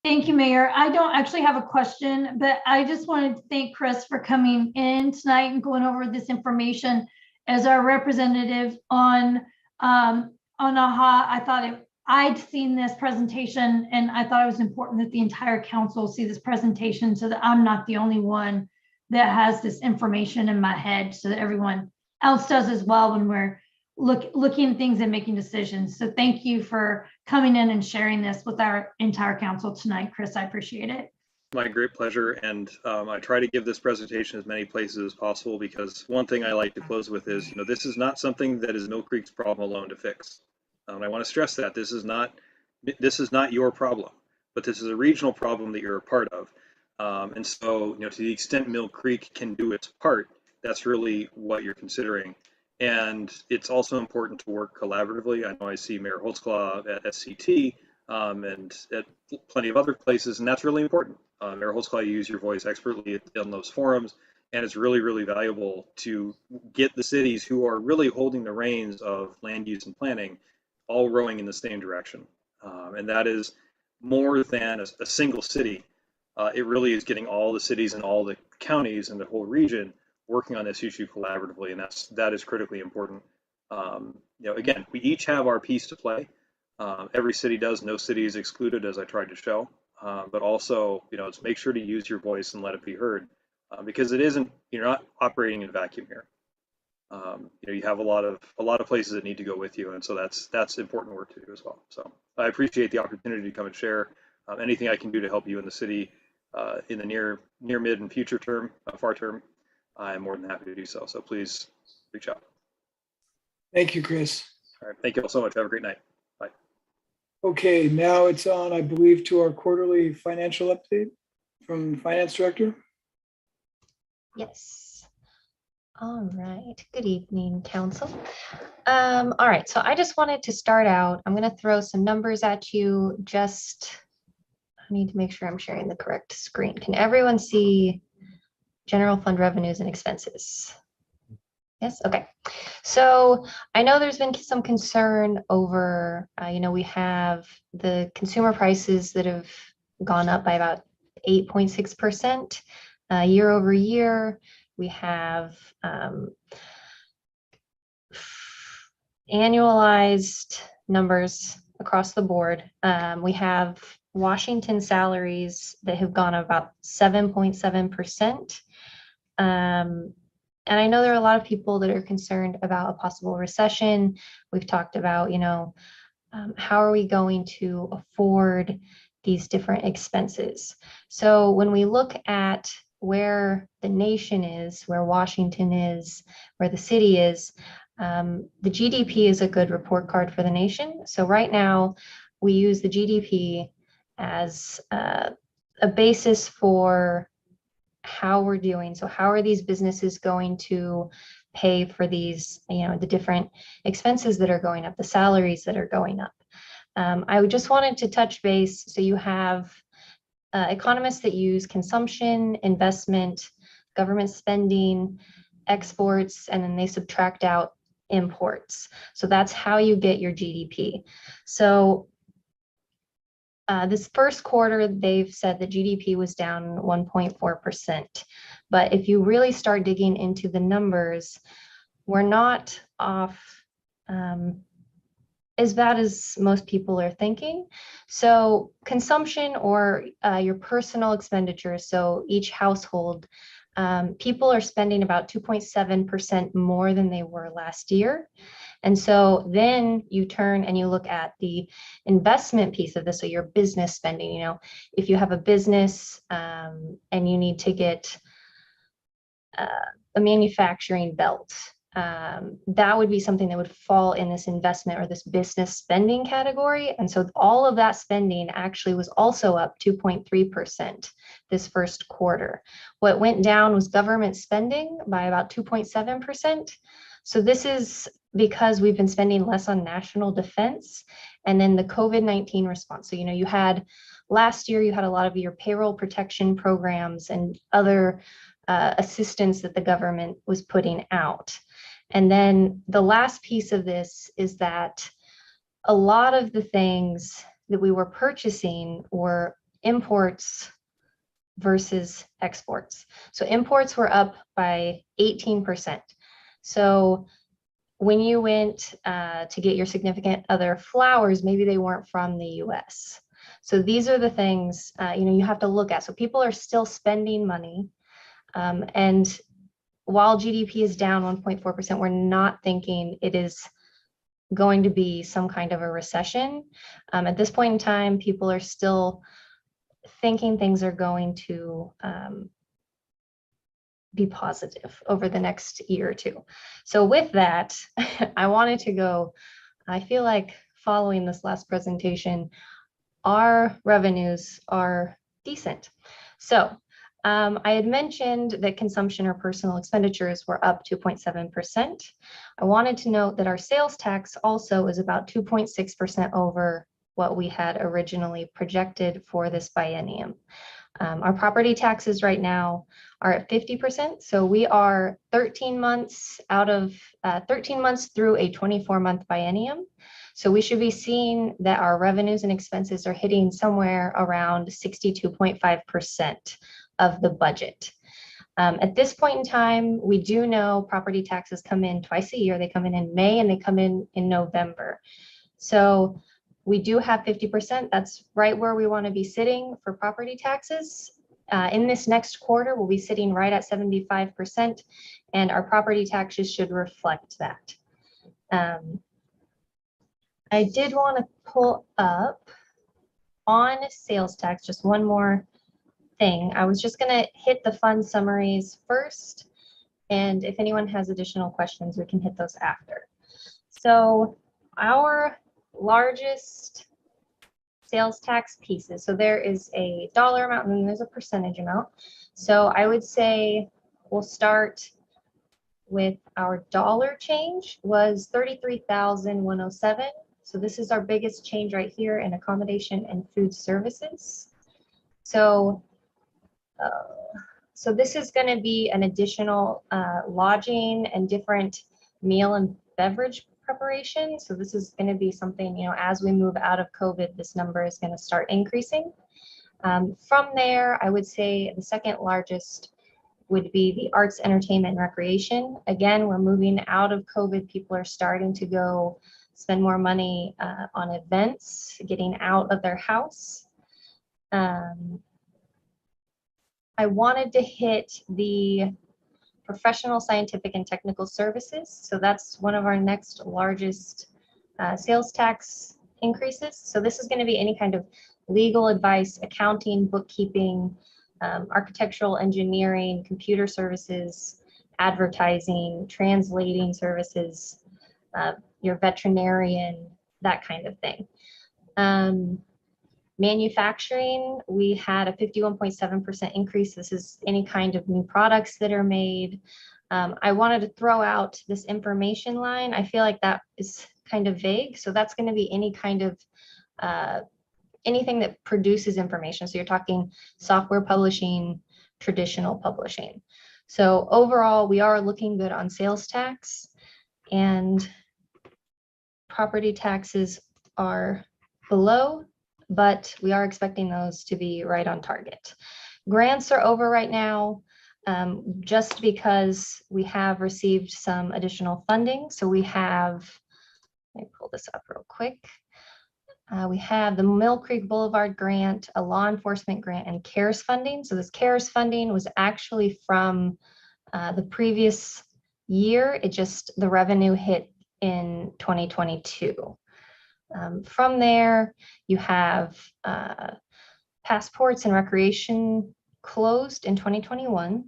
Speaker 2: Thank you, Mayor. I don't actually have a question, but I just wanted to thank Chris for coming in tonight and going over this information as our representative on AHA. I'd seen this presentation and I thought it was important that the entire council see this presentation so that I'm not the only one that has this information in my head, so that everyone else does as well when we're looking at things and making decisions. So thank you for coming in and sharing this with our entire council tonight, Chris. I appreciate it.
Speaker 10: My great pleasure. And I try to give this presentation as many places as possible, because one thing I like to close with is, this is not something that is Mill Creek's problem alone to fix. And I want to stress that this is not your problem, but this is a regional problem that you're a part of. And so, to the extent Mill Creek can do its part, that's really what you're considering. And it's also important to work collaboratively. I know I see Mayor Holtzclaw at SCT and at plenty of other places, and that's really important. Mayor Holtzclaw, you use your voice expertly in those forums, and it's really, really valuable to get the cities who are really holding the reins of land use and planning all rowing in the same direction. And that is more than a single city. It really is getting all the cities and all the counties and the whole region working on this issue collaboratively, and that is critically important. Again, we each have our piece to play. Every city does. No city is excluded, as I tried to show. But also, it's make sure to use your voice and let it be heard, because you're not operating in a vacuum here. You have a lot of places that need to go with you, and so that's important work to do as well. So I appreciate the opportunity to come and share anything I can do to help you in the city in the near, mid, and future term, far term. I'm more than happy to do so. So please reach out.
Speaker 1: Thank you, Chris.
Speaker 10: All right. Thank you all so much. Have a great night. Bye.
Speaker 1: Okay, now it's on, I believe, to our quarterly financial update from the Finance Director.
Speaker 11: Yes. All right. Good evening, Council. All right. So I just wanted to start out. I'm going to throw some numbers at you. I need to make sure I'm sharing the correct screen. Can everyone see general fund revenues and expenses? Yes. Okay. So I know there's been some concern over, we have the consumer prices that have gone up by about 8.6% year over year. We have annualized numbers across the board. We have Washington salaries that have gone up about 7.7%. And I know there are a lot of people that are concerned about a possible recession. We've talked about, how are we going to afford these different expenses? So when we look at where the nation is, where Washington is, where the city is, the GDP is a good report card for the nation. So right now, we use the GDP as a basis for how we're doing. So how are these businesses going to pay for these, the different expenses that are going up, the salaries that are going up? I just wanted to touch base. So you have economists that use consumption, investment, government spending, exports, and then they subtract out imports. So that's how you get your GDP. So this first quarter, they've said the GDP was down 1.4%. But if you really start digging into the numbers, we're not off as bad as most people are thinking. So consumption or your personal expenditures, so each household, people are spending about 2.7% more than they were last year. And so then you turn and you look at the investment piece of this, so your business spending, if you have a business and you need to get a manufacturing belt, that would be something that would fall in this investment or this business spending category. And so all of that spending actually was also up 2.3% this first quarter. What went down was government spending by about 2.7%. So this is because we've been spending less on national defense and then the COVID-19 response. So, you had last year, you had a lot of your payroll protection programs and other assistance that the government was putting out. And then the last piece of this is that a lot of the things that we were purchasing were imports versus exports. So imports were up by 18%. So when you went to get your significant other flowers, maybe they weren't from the US. So these are the things, you have to look at. So people are still spending money. And while GDP is down 1.4%, we're not thinking it is going to be some kind of a recession. At this point in time, people are still thinking things are going to be positive over the next year or two. So with that, I wanted to go, I feel like following this last presentation, our revenues are decent. So I had mentioned that consumption or personal expenditures were up 2.7%. I wanted to note that our sales tax also is about 2.6% over what we had originally projected for this biennium. Our property taxes right now are at 50%. So we are 13 months out of 13 months through a 24-month biennium. So we should be seeing that our revenues and expenses are hitting somewhere around 62.5% of the budget. At this point in time, we do know property taxes come in twice a year. They come in May and they come in November. So we do have 50%. That's right where we want to be sitting for property taxes. In this next quarter, we'll be sitting right at 75%, and our property taxes should reflect that. I did want to pull up on sales tax, just one more thing. I was just going to hit the fund summaries first, and if anyone has additional questions, we can hit those after. So our largest sales tax pieces, so there is a dollar amount and then there's a percentage amount. So I would say we'll start with our dollar change was 33,107. So this is our biggest change right here in accommodation and food services. So this is going to be an additional lodging and different meal and beverage preparation. So this is going to be something, as we move out of COVID, this number is going to start increasing. From there, I would say the second largest would be the arts, entertainment, and recreation. Again, we're moving out of COVID. People are starting to go spend more money on events, getting out of their house. I wanted to hit the professional, scientific, and technical services. So that's one of our next largest sales tax increases. So this is going to be any kind of legal advice, accounting, bookkeeping, architectural engineering, computer services, advertising, translating services, your veterinarian, that kind of thing. Manufacturing, we had a 51.7% increase. This is any kind of new products that are made. I wanted to throw out this information line. I feel like that is kind of vague. So that's going to be any kind of anything that produces information. So you're talking software publishing, traditional publishing. So overall, we are looking good on sales tax, and property taxes are below, but we are expecting those to be right on target. Grants are over right now, just because we have received some additional funding. So we have, let me pull this up real quick. We have the Mill Creek Boulevard grant, a law enforcement grant, and CARES funding. So this CARES funding was actually from the previous year. It just, the revenue hit in 2022. From there, you have passports and recreation closed in 2021.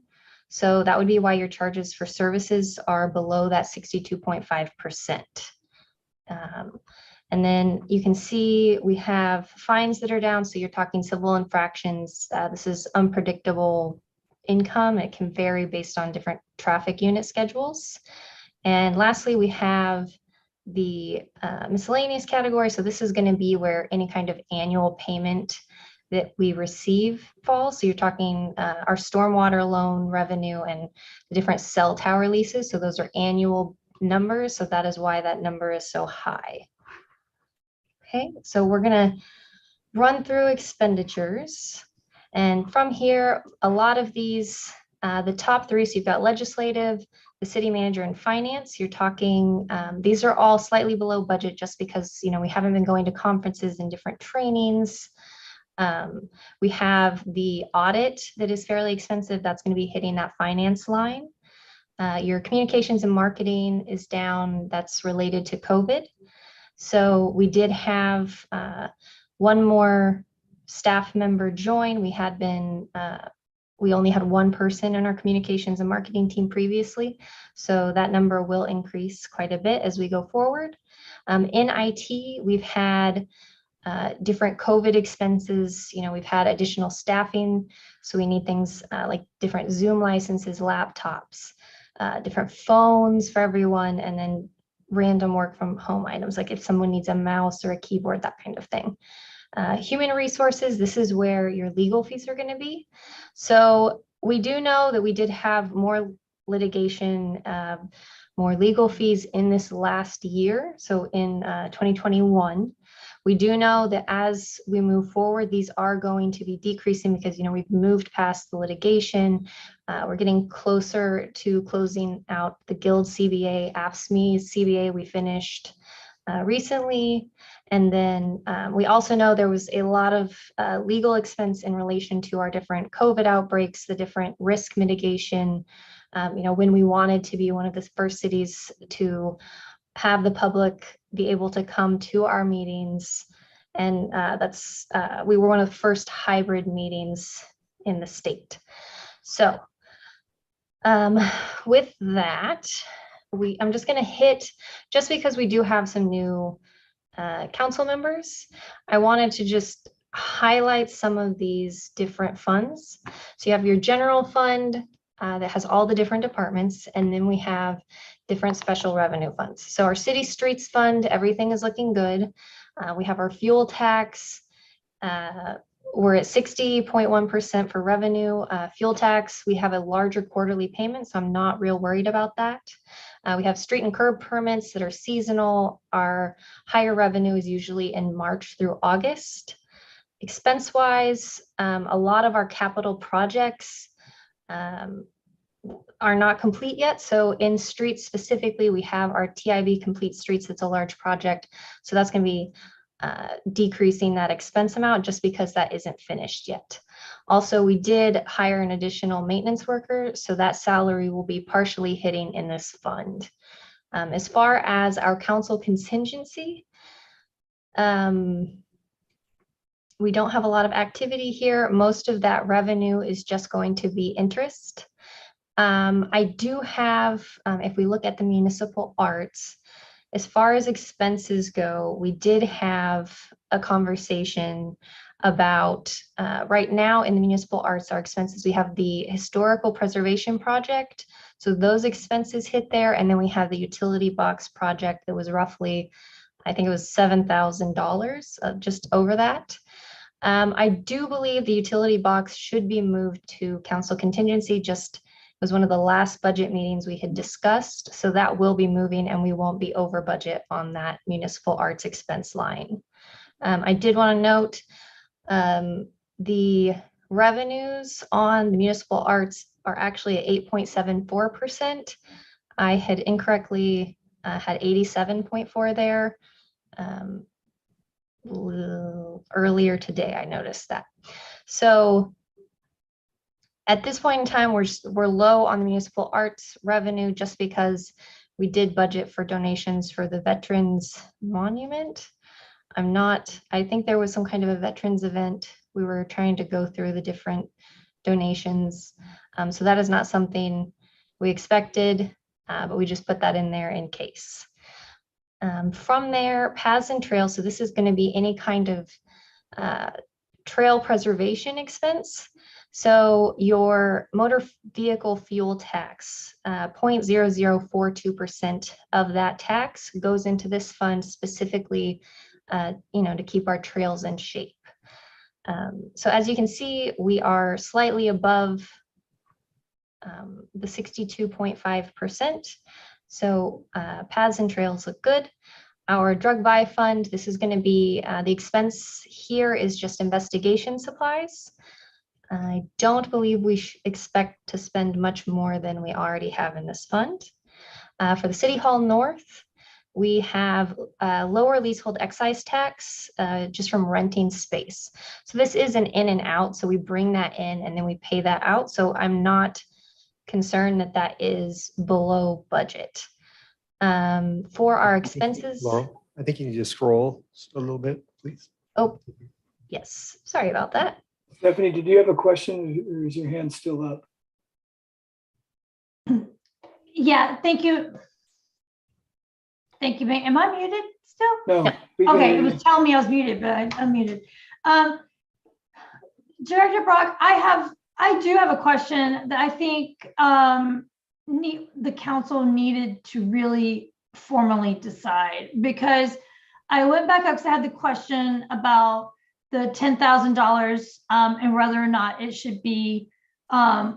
Speaker 11: So that would be why your charges for services are below that 62.5%. And then you can see we have fines that are down. So you're talking civil infractions. This is unpredictable income. It can vary based on different traffic unit schedules. And lastly, we have the miscellaneous category. So this is going to be where any kind of annual payment that we receive falls. So you're talking our stormwater loan revenue and the different cell tower leases. So those are annual numbers. So that is why that number is so high. Okay, so we're going to run through expenditures. And from here, a lot of these, the top three, so you've got legislative, the city manager, and finance. You're talking, these are all slightly below budget just because, we haven't been going to conferences and different trainings. We have the audit that is fairly expensive. That's going to be hitting that finance line. Your communications and marketing is down. That's related to COVID. So we did have one more staff member join. We had been, we only had one person in our communications and marketing team previously. So that number will increase quite a bit as we go forward. In IT, we've had different COVID expenses. We've had additional staffing. So we need things like different Zoom licenses, laptops, different phones for everyone, and then random work from home items, like if someone needs a mouse or a keyboard, that kind of thing. Human resources, this is where your legal fees are going to be. So we do know that we did have more litigation, more legal fees in this last year. So in 2021, we do know that as we move forward, these are going to be decreasing because, we've moved past the litigation. We're getting closer to closing out the Guild CBA, AFSCME CBA we finished recently. And then we also know there was a lot of legal expense in relation to our different COVID outbreaks, the different risk mitigation, when we wanted to be one of the first cities to have the public be able to come to our meetings. And we were one of the first hybrid meetings in the state. So with that, I'm just gonna hit, just because we do have some new council members, I wanted to just highlight some of these different funds. So you have your general fund that has all the different departments, and then we have different special revenue funds. So our city streets fund, everything is looking good. We have our fuel tax. We're at 60.1% for revenue. Fuel tax, we have a larger quarterly payment, so I'm not real worried about that. We have street and curb permits that are seasonal. Our higher revenue is usually in March through August. Expense-wise, a lot of our capital projects are not complete yet. So in streets specifically, we have our TIV Complete Streets. That's a large project. So that's going to be decreasing that expense amount just because that isn't finished yet. Also, we did hire an additional maintenance worker, so that salary will be partially hitting in this fund. As far as our council contingency, we don't have a lot of activity here. Most of that revenue is just going to be interest. I do have, if we look at the municipal arts, as far as expenses go, we did have a conversation about right now in the municipal arts, our expenses, we have the historical preservation project. So those expenses hit there. And then we have the utility box project that was roughly, I think it was $7,000, just over that. I do believe the utility box should be moved to council contingency. Just was one of the last budget meetings we had discussed. So that will be moving and we won't be over budget on that municipal arts expense line. I did want to note the revenues on the municipal arts are actually at 8.74%. I had incorrectly had 87.4 there. Earlier today, I noticed that. So at this point in time, we're low on the municipal arts revenue just because we did budget for donations for the Veterans Monument. I think there was some kind of a veterans event. We were trying to go through the different donations. So that is not something we expected, but we just put that in there in case. From there, paths and trails. So this is going to be any kind of trail preservation expense. So your motor vehicle fuel tax, 0.0042% of that tax goes into this fund specifically, to keep our trails in shape. So as you can see, we are slightly above the 62.5%. So paths and trails look good. Our drug buy fund, this is going to be, the expense here is just investigation supplies. I don't believe we expect to spend much more than we already have in this fund. For the City Hall North, we have lower leasehold excise tax just from renting space. So this is an in and out. So we bring that in and then we pay that out. So I'm not concerned that that is below budget. For our expenses.
Speaker 7: Well, I think you need to scroll a little bit, please.
Speaker 11: Oh, yes. Sorry about that.
Speaker 1: Stephanie, did you have a question or is your hand still up?
Speaker 2: Yeah, thank you. Thank you. Am I muted still?
Speaker 1: No.
Speaker 2: Okay, it was telling me I was muted, but I'm unmuted. Director Brock, I do have a question that I think the council needed to really formally decide, because I went back up because I had the question about the $10,000 and whether or not it should be,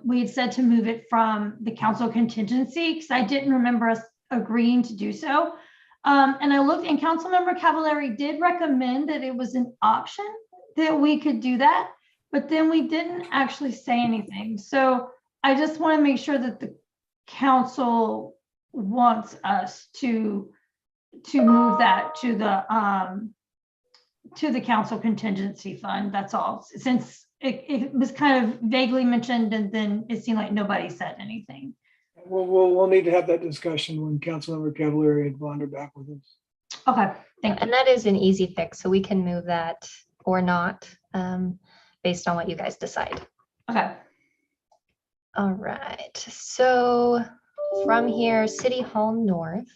Speaker 2: we had said to move it from the council contingency because I didn't remember us agreeing to do so. And I looked, and Councilmember Cavallari did recommend that it was an option that we could do that, but then we didn't actually say anything. So I just want to make sure that the council wants us to move that to the council contingency fund. That's all, since it was kind of vaguely mentioned and then it seemed like nobody said anything.
Speaker 1: We'll need to have that discussion when Councilmember Cavallari and Bond are back with us.
Speaker 2: Okay, thank you.
Speaker 11: And that is an easy fix, so we can move that or not based on what you guys decide.
Speaker 2: Okay.
Speaker 11: All right, so From here, City Hall North.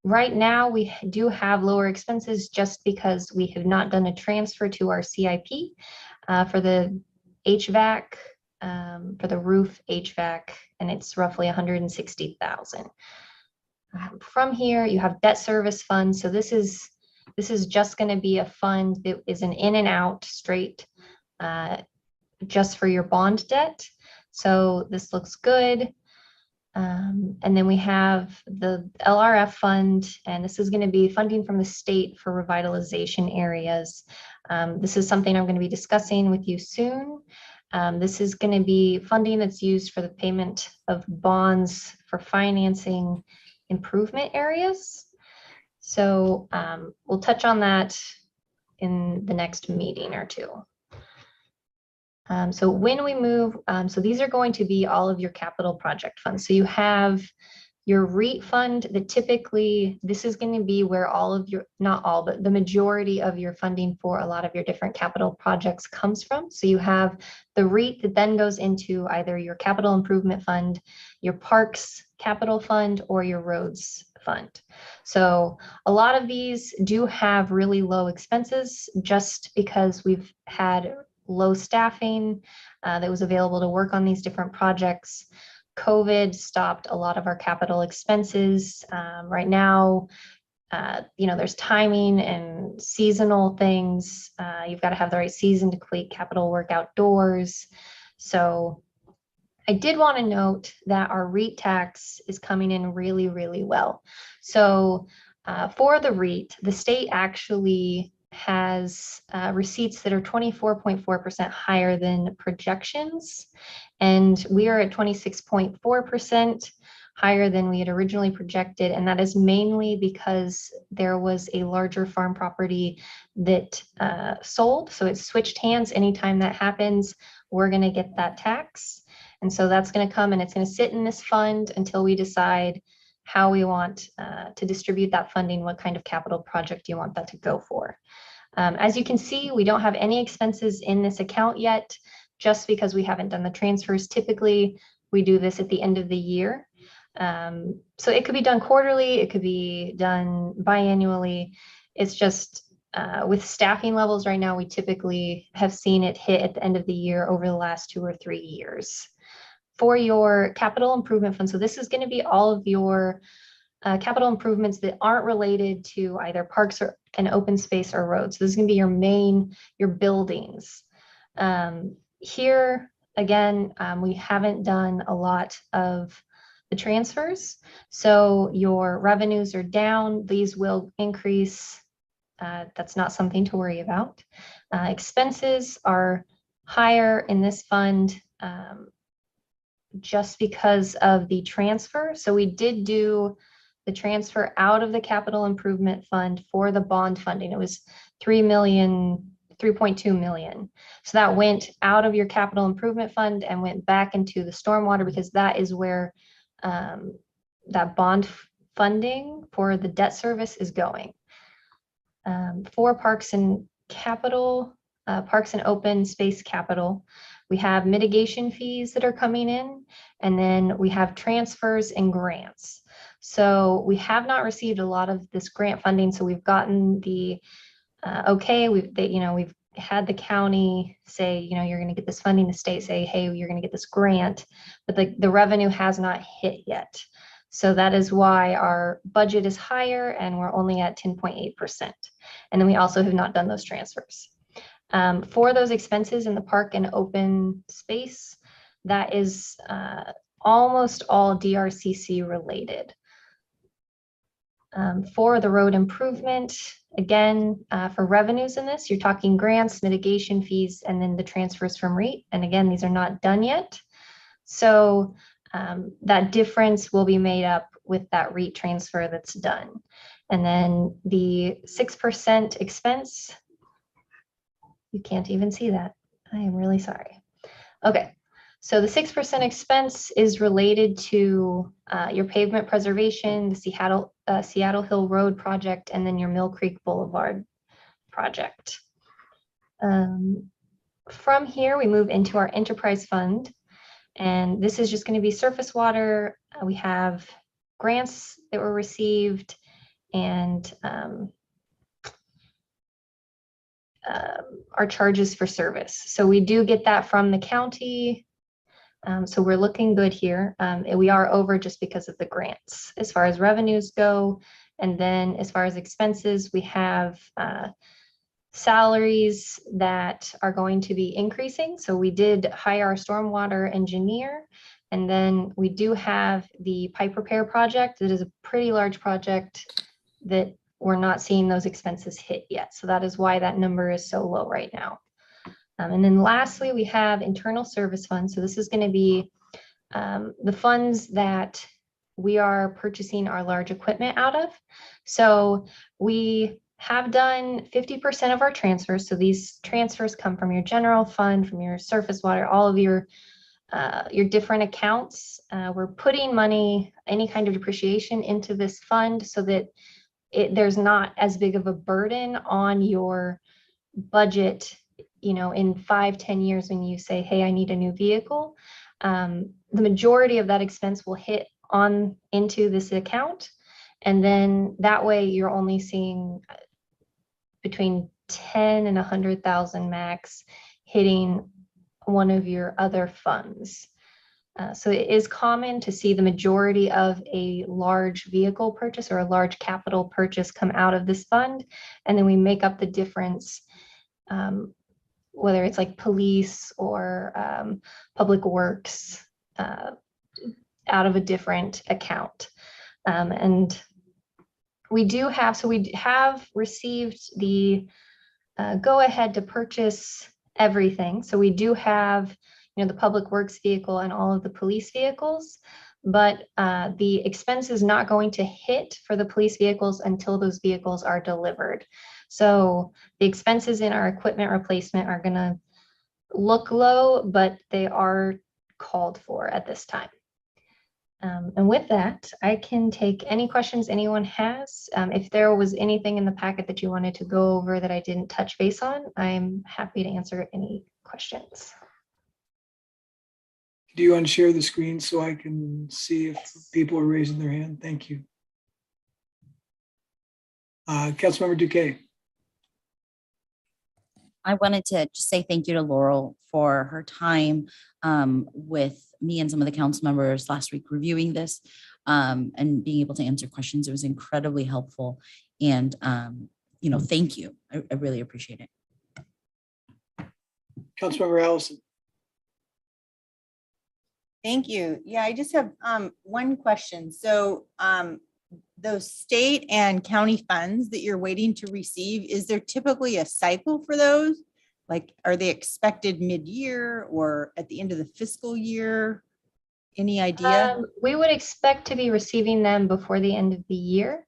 Speaker 11: Right now, we do have lower expenses just because we have not done a transfer to our CIP for the HVAC, for the roof HVAC, and it's roughly 160,000. From here, you have debt service fund. So this is just going to be a fund that is an in and out straight just for your bond debt. So this looks good. And then we have the LRF fund, and this is going to be funding from the state for revitalization areas. This is something I'm going to be discussing with you soon. This is going to be funding that's used for the payment of bonds for financing improvement areas. So we'll touch on that in the next meeting or two. So when we move, so these are going to be all of your capital project funds. So you have your REIT fund that typically, this is going to be where all of your, not all, but the majority of your funding for a lot of your different capital projects comes from. So you have the REIT that then goes into either your capital improvement fund, your parks capital fund, or your roads fund. So a lot of these do have really low expenses just because we've had low staffing that was available to work on these different projects. COVID stopped a lot of our capital expenses. Right now, there's timing and seasonal things. You've got to have the right season to complete capital work outdoors. So I did want to note that our REIT tax is coming in really, really well. So for the REIT, the state actually has receipts that are 24.4% higher than projections. And we are at 26.4% higher than we had originally projected. And that is mainly because there was a larger farm property that sold. So it switched hands. Anytime that happens, we're going to get that tax. And so that's going to come and it's going to sit in this fund until we decide how we want to distribute that funding, what kind of capital project you want that to go for. As you can see, we don't have any expenses in this account yet, just because we haven't done the transfers. Typically, we do this at the end of the year. So it could be done quarterly, it could be done biannually. It's just with staffing levels right now, we typically have seen it hit at the end of the year over the last 2 or 3 years. For your capital improvement fund, so this is going to be all of your capital improvements that aren't related to either parks or an open space or roads. So this is going to be your buildings. Here, again, we haven't done a lot of the transfers. So your revenues are down. These will increase. That's not something to worry about. Expenses are higher in this fund just because of the transfer. So we did do the transfer out of the capital improvement fund for the bond funding. It was 3.2 million. So that went out of your capital improvement fund and went back into the stormwater because that is where that bond funding for the debt service is going. For parks and capital, parks and open space capital, we have mitigation fees that are coming in, and then we have transfers and grants. So we have not received a lot of this grant funding. So we've gotten the okay. We've had the county say, you're going to get this funding. The state say, hey, you're going to get this grant, but the revenue has not hit yet. So that is why our budget is higher and we're only at 10.8%. And then we also have not done those transfers. For those expenses in the park and open space, that is almost all DRCC related. For the road improvement, again, for revenues in this, you're talking grants, mitigation fees, and then the transfers from REIT. And again, these are not done yet. So that difference will be made up with that REIT transfer that's done. And then the 6% expense, you can't even see that. I am really sorry. Okay, so the 6% expense is related to your pavement preservation, the Seattle Hill Road project, and then your Mill Creek Boulevard project. from here, we move into our enterprise fund. And this is just going to be surface water. We have grants that were received and our charges for service. So we do get that from the county. So we're looking good here. We are over just because of the grants as far as revenues go. And then as far as expenses, we have salaries that are going to be increasing. So we did hire our stormwater engineer. And then we do have the pipe repair project. It is a pretty large project that we're not seeing those expenses hit yet. So that is why that number is so low right now. And then lastly, we have internal service funds. So this is going to be the funds that we are purchasing our large equipment out of. So we have done 50% of our transfers. So these transfers come from your general fund, from your surface water, all of your different accounts. We're putting money, any kind of depreciation into this fund so that there's not as big of a burden on your budget, you know, in 5-10 years when you say, hey, I need a new vehicle. The majority of that expense will hit on into this account. And then that way you're only seeing between 10 and 100,000 max hitting one of your other funds. So it is common to see the majority of a large vehicle purchase or a large capital purchase come out of this fund. And then we make up the difference, whether it's like police or public works out of a different account. And we have received the go ahead to purchase everything. So we do have, you know, the public works vehicle and all of the police vehicles, but the expense is not going to hit for the police vehicles until those vehicles are delivered. So the expenses in our equipment replacement are going to look low, but they are called for at this time. And with that, I can take any questions anyone has. If there was anything in the packet that you wanted to go over that I didn't touch base on, I'm happy to answer any questions.
Speaker 1: Do you want to share the screen so I can see if people are raising their hand? Thank you. Councilmember Duque.
Speaker 12: I wanted to just say thank you to Laurel for her time with me and some of the council members last week reviewing this and being able to answer questions. It was incredibly helpful. And, you know, thank you. I really appreciate it.
Speaker 1: Councilmember Allison.
Speaker 3: Thank you. Yeah, I just have one question. So those state and county funds that you're waiting to receive, is there typically a cycle for those? Like, are they expected mid-year or at the end of the fiscal year? Any idea?
Speaker 11: We would expect to be receiving them before the end of the year.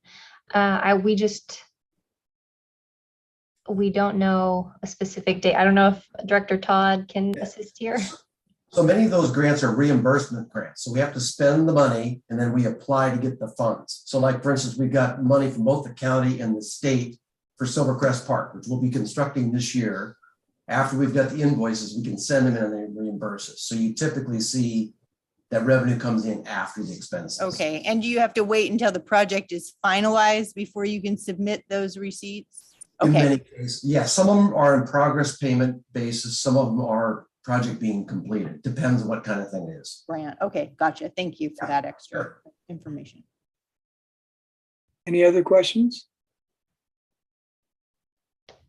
Speaker 11: We don't know a specific date. I don't know if Director Todd can assist here.
Speaker 9: So many of those grants are reimbursement grants. So we have to spend the money and then we apply to get the funds. So like, for instance, we've got money from both the county and the state for Silvercrest Park, which we'll be constructing this year. After we've got the invoices, we can send them in and they reimburse us. So you typically see that revenue comes in after the expenses.
Speaker 3: Okay, and do you have to wait until the project is finalized before you can submit those receipts?
Speaker 9: In
Speaker 3: Okay,
Speaker 9: many cases, yeah, some of them are in progress payment basis. Some of them are project being completed. Depends on what kind of thing it is.
Speaker 3: grant. Okay, gotcha. Thank you for that extra
Speaker 9: Sure.
Speaker 3: information.
Speaker 1: Any other questions?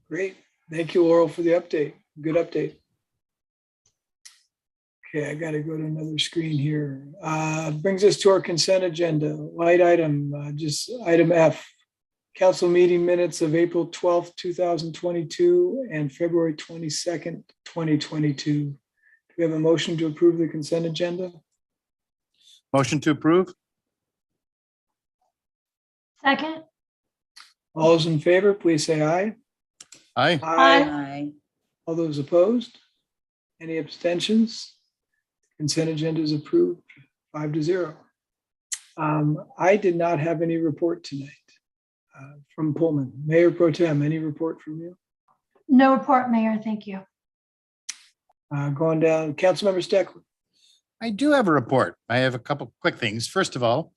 Speaker 1: Great. Thank you, Laurel, for the update. Good update. Okay, I got to go to another screen here. Brings us to our consent agenda. Light item, just item F. Council meeting minutes of April 12th, 2022 and February 22nd, 2022. Do we have a motion to approve the consent agenda?
Speaker 4: Motion to approve?
Speaker 2: Second.
Speaker 1: All those in favor, please say aye.
Speaker 4: Aye.
Speaker 3: Aye.
Speaker 1: All those opposed? Any abstentions? Consent agenda is approved 5-0. I did not have any report tonight from Pullman. Mayor Pro Tem, any report from you?
Speaker 2: No report, Mayor. Thank you.
Speaker 1: Going down, Councilmember Steckler.
Speaker 4: I do have a report. I have a couple quick things. First of all,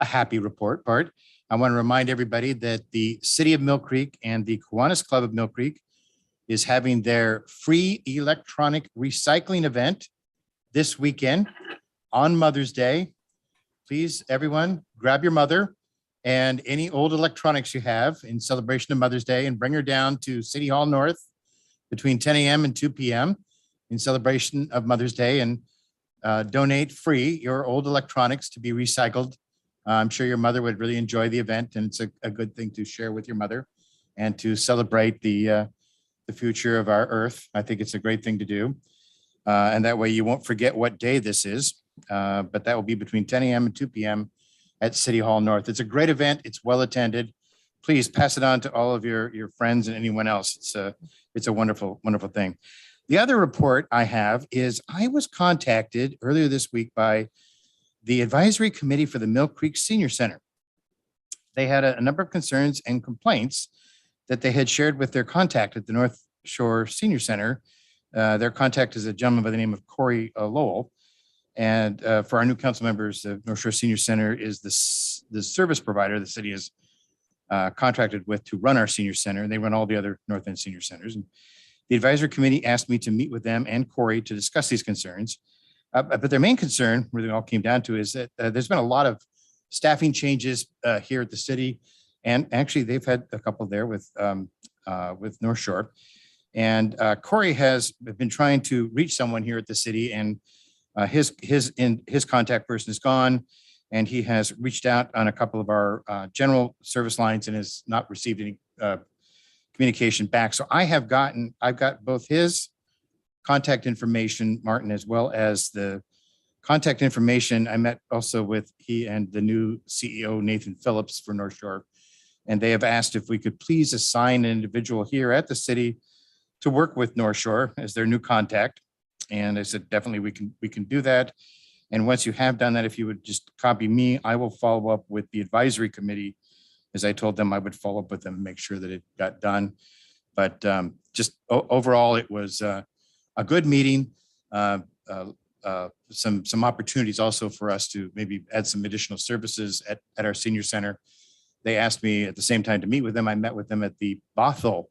Speaker 4: a happy report, Bart. I want to remind everybody that the City of Mill Creek and the Kiwanis Club of Mill Creek is having their free electronic recycling event this weekend on Mother's Day. Please, everyone, grab your mother and any old electronics you have in celebration of Mother's Day and bring her down to City Hall North between 10 a.m. and 2 p.m. in celebration of Mother's Day, and donate free your old electronics to be recycled. I'm sure your mother would really enjoy the event, and it's a good thing to share with your mother and to celebrate the future of our earth. I think it's a great thing to do. And that way you won't forget what day this is, but that will be between 10 a.m. and 2 p.m. at City Hall North. It's a great event. It's well attended. Please pass it on to all of your friends and anyone else. It's a wonderful, wonderful thing. The other report I have is I was contacted earlier this week by the Advisory Committee for the Mill Creek Senior Center. They had a number of concerns and complaints that they had shared with their contact at the North Shore Senior Center. Their contact is a gentleman by the name of Corey Lowell. And for our new council members, the North Shore Senior Center is the service provider the city is contracted with to run our senior center. They run all the other North End senior centers. And the advisory committee asked me to meet with them and Corey to discuss these concerns. But their main concern, where they all came down to, is that there's been a lot of staffing changes here at the city. And actually, they've had a couple there with North Shore. And Corey has been trying to reach someone here at the city, and his contact person is gone. And he has reached out on a couple of our general service lines and has not received any communication back. So I've got both his contact information, Martin, as well as the contact information. I met also with he and the new CEO, Nathan Phillips, for North Shore. And they have asked if we could please assign an individual here at the city to work with North Shore as their new contact. And I said, definitely we can do that. And once you have done that, if you would just copy me, I will follow up with the advisory committee. As I told them, I would follow up with them and make sure that it got done. But just overall, it was a good meeting. Some opportunities also for us to maybe add some additional services at our senior center. They asked me at the same time to meet with them. I met with them at the Bothell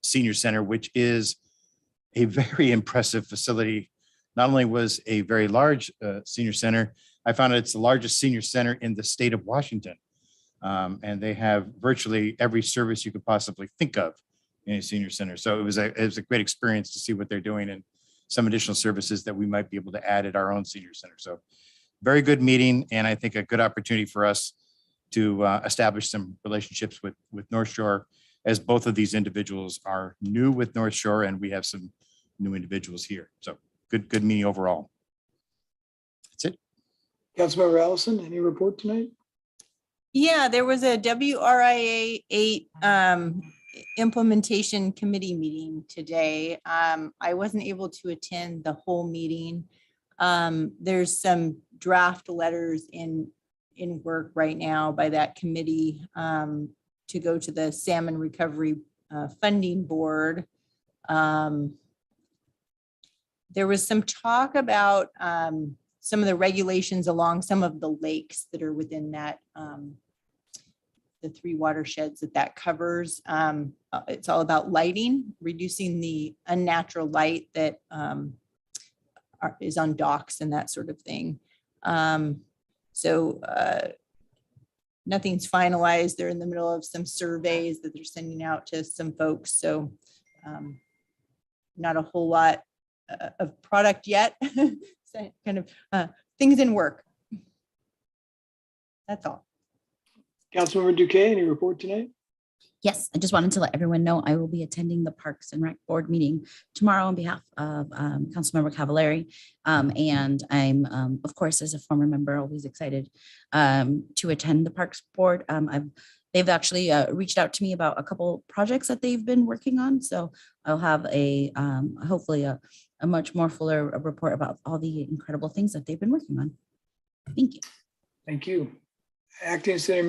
Speaker 4: Senior Center, which is a very impressive facility. Not only was a very large senior center, I found out it's the largest senior center in the state of Washington. And they have virtually every service you could possibly think of in a senior center. So it was a great experience to see what they're doing and some additional services that we might be able to add at our own senior center. So very good meeting, and I think a good opportunity for us to establish some relationships with North Shore, as both of these individuals are new with North Shore and we have some new individuals here. So good meeting overall. That's it.
Speaker 1: Councilmember Allison, any report tonight?
Speaker 3: Yeah, there was a WRIA 8 implementation committee meeting today. I wasn't able to attend the whole meeting. There's some draft letters in work right now by that committee to go to the Salmon Recovery Funding Board. There was some talk about some of the regulations along some of the lakes that are within that, the 3 watersheds that covers. It's all about lighting, reducing the unnatural light that is on docks and that sort of thing. So nothing's finalized. They're in the middle of some surveys that they're sending out to some folks. So not a whole lot of product yet. So kind of things in work. That's all.
Speaker 1: Councilmember Duque, any report tonight?
Speaker 12: Yes, I just wanted to let everyone know I will be attending the Parks and Rec Board meeting tomorrow on behalf of Councilmember Cavallari. And I'm, of course, as a former member, always excited to attend the Parks Board. They've actually reached out to me about a couple projects that they've been working on. So I'll have a hopefully a much more fuller report about all the incredible things that they've been working on. Thank you.
Speaker 1: Thank you. Acting City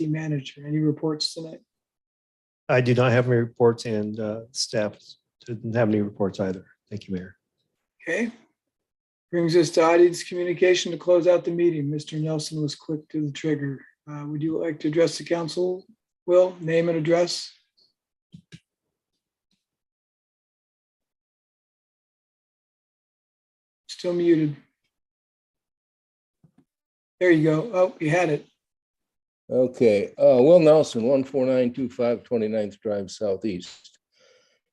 Speaker 1: Manager, any reports tonight?
Speaker 7: I do not have any reports, and staff didn't have any reports either. Thank you, Mayor.
Speaker 1: Okay. Brings us to audience communication to close out the meeting. Mr. Nelson was quick to the trigger. Would you like to address the council? Will, name and address? Still muted. There you go. Oh, you had it.
Speaker 13: Okay, Will Nelson, 14925 29th Drive Southeast.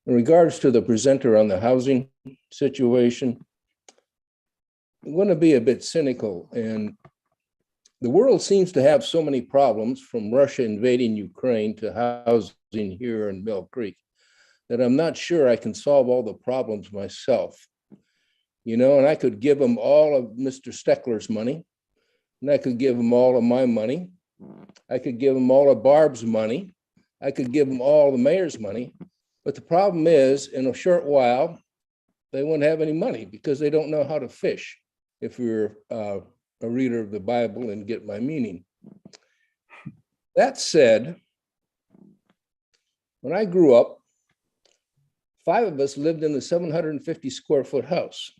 Speaker 13: In regards to the presenter on the housing situation, I'm going to be a bit cynical, and the world seems to have so many problems, from Russia invading Ukraine to housing here in Mill Creek, that I'm not sure I can solve all the problems myself. You know, and I could give them all of Mr. Steckler's money, and I could give them all of my money. I could give them all of Barb's money. I could give them all the mayor's money. But the problem is, in a short while, they won't have any money because they don't know how to fish, if you're a reader of the Bible and get my meaning. That said, when I grew up, 5 of us lived in the 750 square foot house.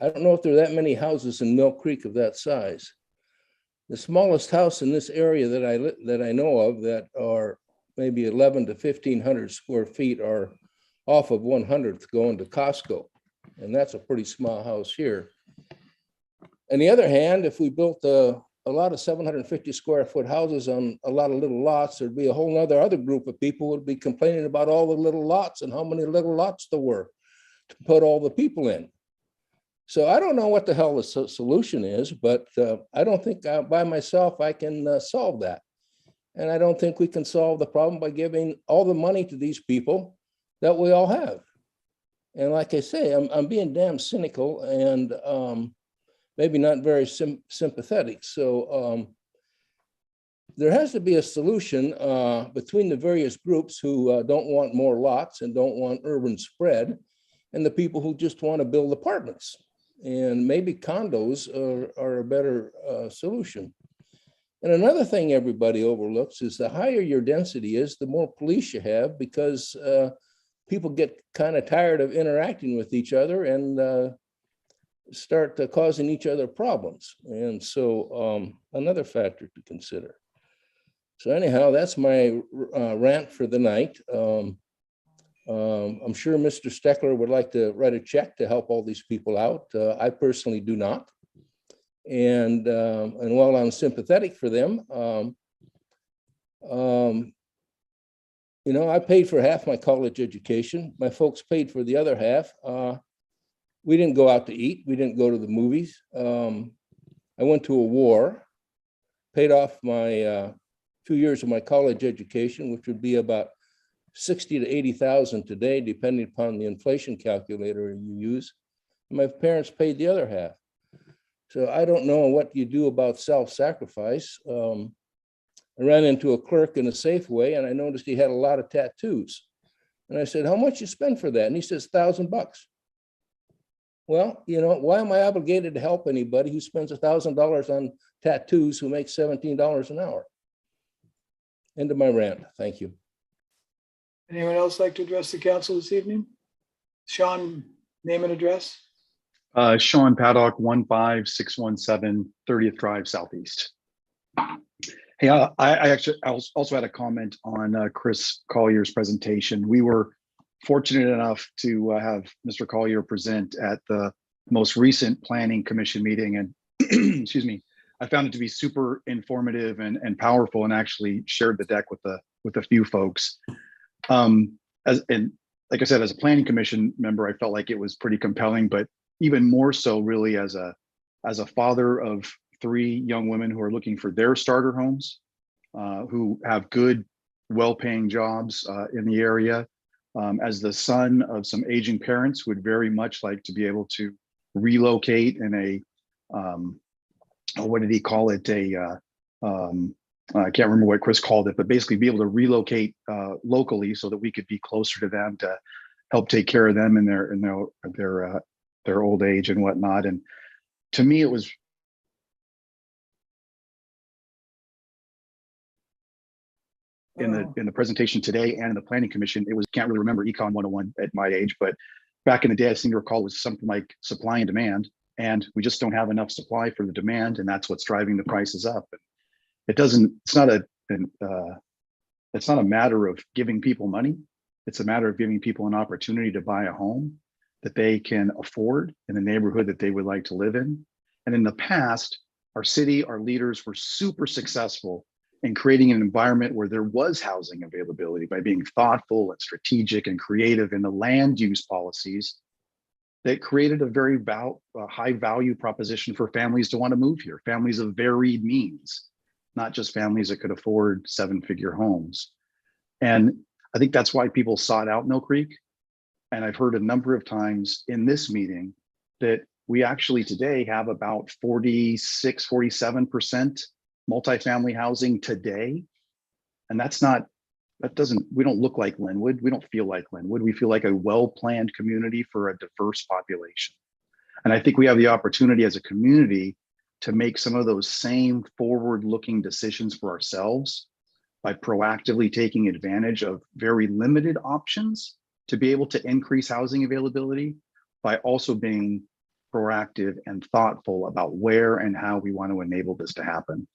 Speaker 13: I don't know if there are that many houses in Mill Creek of that size. The smallest house in this area that I know of that are maybe 11 to 1,500 square feet are off of 100th going to Costco. And that's a pretty small house here. On the other hand, if we built a lot of 750 square foot houses on a lot of little lots, there'd be a whole other group of people would be complaining about all the little lots and how many little lots there were to put all the people in. So I don't know what the hell the solution is, but I don't think by myself I can solve that. And I don't think we can solve the problem by giving all the money to these people that we all have. And like I say, I'm being damn cynical and maybe not very sympathetic. So there has to be a solution between the various groups who don't want more lots and don't want urban spread, and the people who just want to build apartments. And maybe condos are a better solution. And another thing everybody overlooks is the higher your density is, the more police you have, because people get kind of tired of interacting with each other and start causing each other problems. And so another factor to consider. So anyhow, that's my rant for the night. I'm sure Mr. Steckler would like to write a check to help all these people out. I personally do not. And while I'm sympathetic for them, you know, I paid for half my college education. My folks paid for the other half. We didn't go out to eat. We didn't go to the movies. I went to a war, paid off my 2 years of my college education, which would be about 60 to 80,000 today, depending upon the inflation calculator you use. My parents paid the other half. So I don't know what you do about self-sacrifice. I ran into a clerk in a Safeway and I noticed he had a lot of tattoos. And I said, how much you spend for that? And he says, $1,000. Well, you know, why am I obligated to help anybody who spends $1,000 on tattoos who makes $17 an hour? End of my rant. Thank you.
Speaker 1: Anyone else like to address the council this evening? Sean, name and address.
Speaker 14: Sean Paddock, 15617 30th Drive Southeast. Hey, I also had a comment on Chris Collier's presentation. We were fortunate enough to have Mr. Collier present at the most recent Planning Commission meeting, and excuse me, I found it to be super informative and powerful, and actually shared the deck with a few folks. And like I said, as a Planning Commission member, I felt like it was pretty compelling, but even more so really as a father of 3 young women who are looking for their starter homes, who have good, well-paying jobs in the area. As the son of some aging parents, would very much like to be able to relocate in a, what did he call it? I can't remember what Chris called it, but basically be able to relocate locally so that we could be closer to them to help take care of them in their old age and whatnot. And to me, it was in the presentation today and in the planning commission, it was, can't really remember Econ 101 at my age, but back in the day, I seem to recall it was something like supply and demand. And we just don't have enough supply for the demand, and that's what's driving the prices up. It's not a matter of giving people money. It's a matter of giving people an opportunity to buy a home that they can afford in the neighborhood that they would like to live in. And in the past, our city, our leaders were super successful in creating an environment where there was housing availability by being thoughtful and strategic and creative in the land use policies that created a very high value proposition for families to want to move here, families of varied means, not just families that could afford 7-figure homes. And I think that's why people sought out Mill Creek. And I've heard a number of times in this meeting that we actually today have about 46, 47% multifamily housing today. And we don't look like Linwood. We don't feel like Linwood. We feel like a well-planned community for a diverse population. And I think we have the opportunity as a community to make some of those same forward-looking decisions for ourselves by proactively taking advantage of very limited options to be able to increase housing availability, by also being proactive and thoughtful about where and how we want to enable this to happen.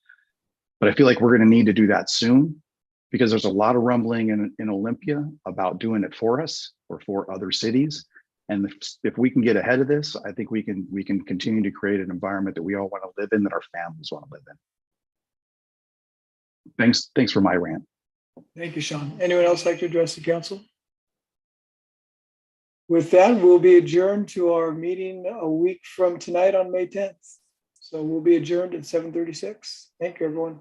Speaker 14: But I feel like we're going to need to do that soon, because there's a lot of rumbling in Olympia about doing it for us or for other cities. And if we can get ahead of this, I think we can continue to create an environment that we all want to live in, that our families want to live in. Thanks for my rant.
Speaker 1: Thank you, Sean. Anyone else like to address the council? With that, we'll be adjourned to our meeting a week from tonight on May 10th. So we'll be adjourned at 7:36. Thank you, everyone.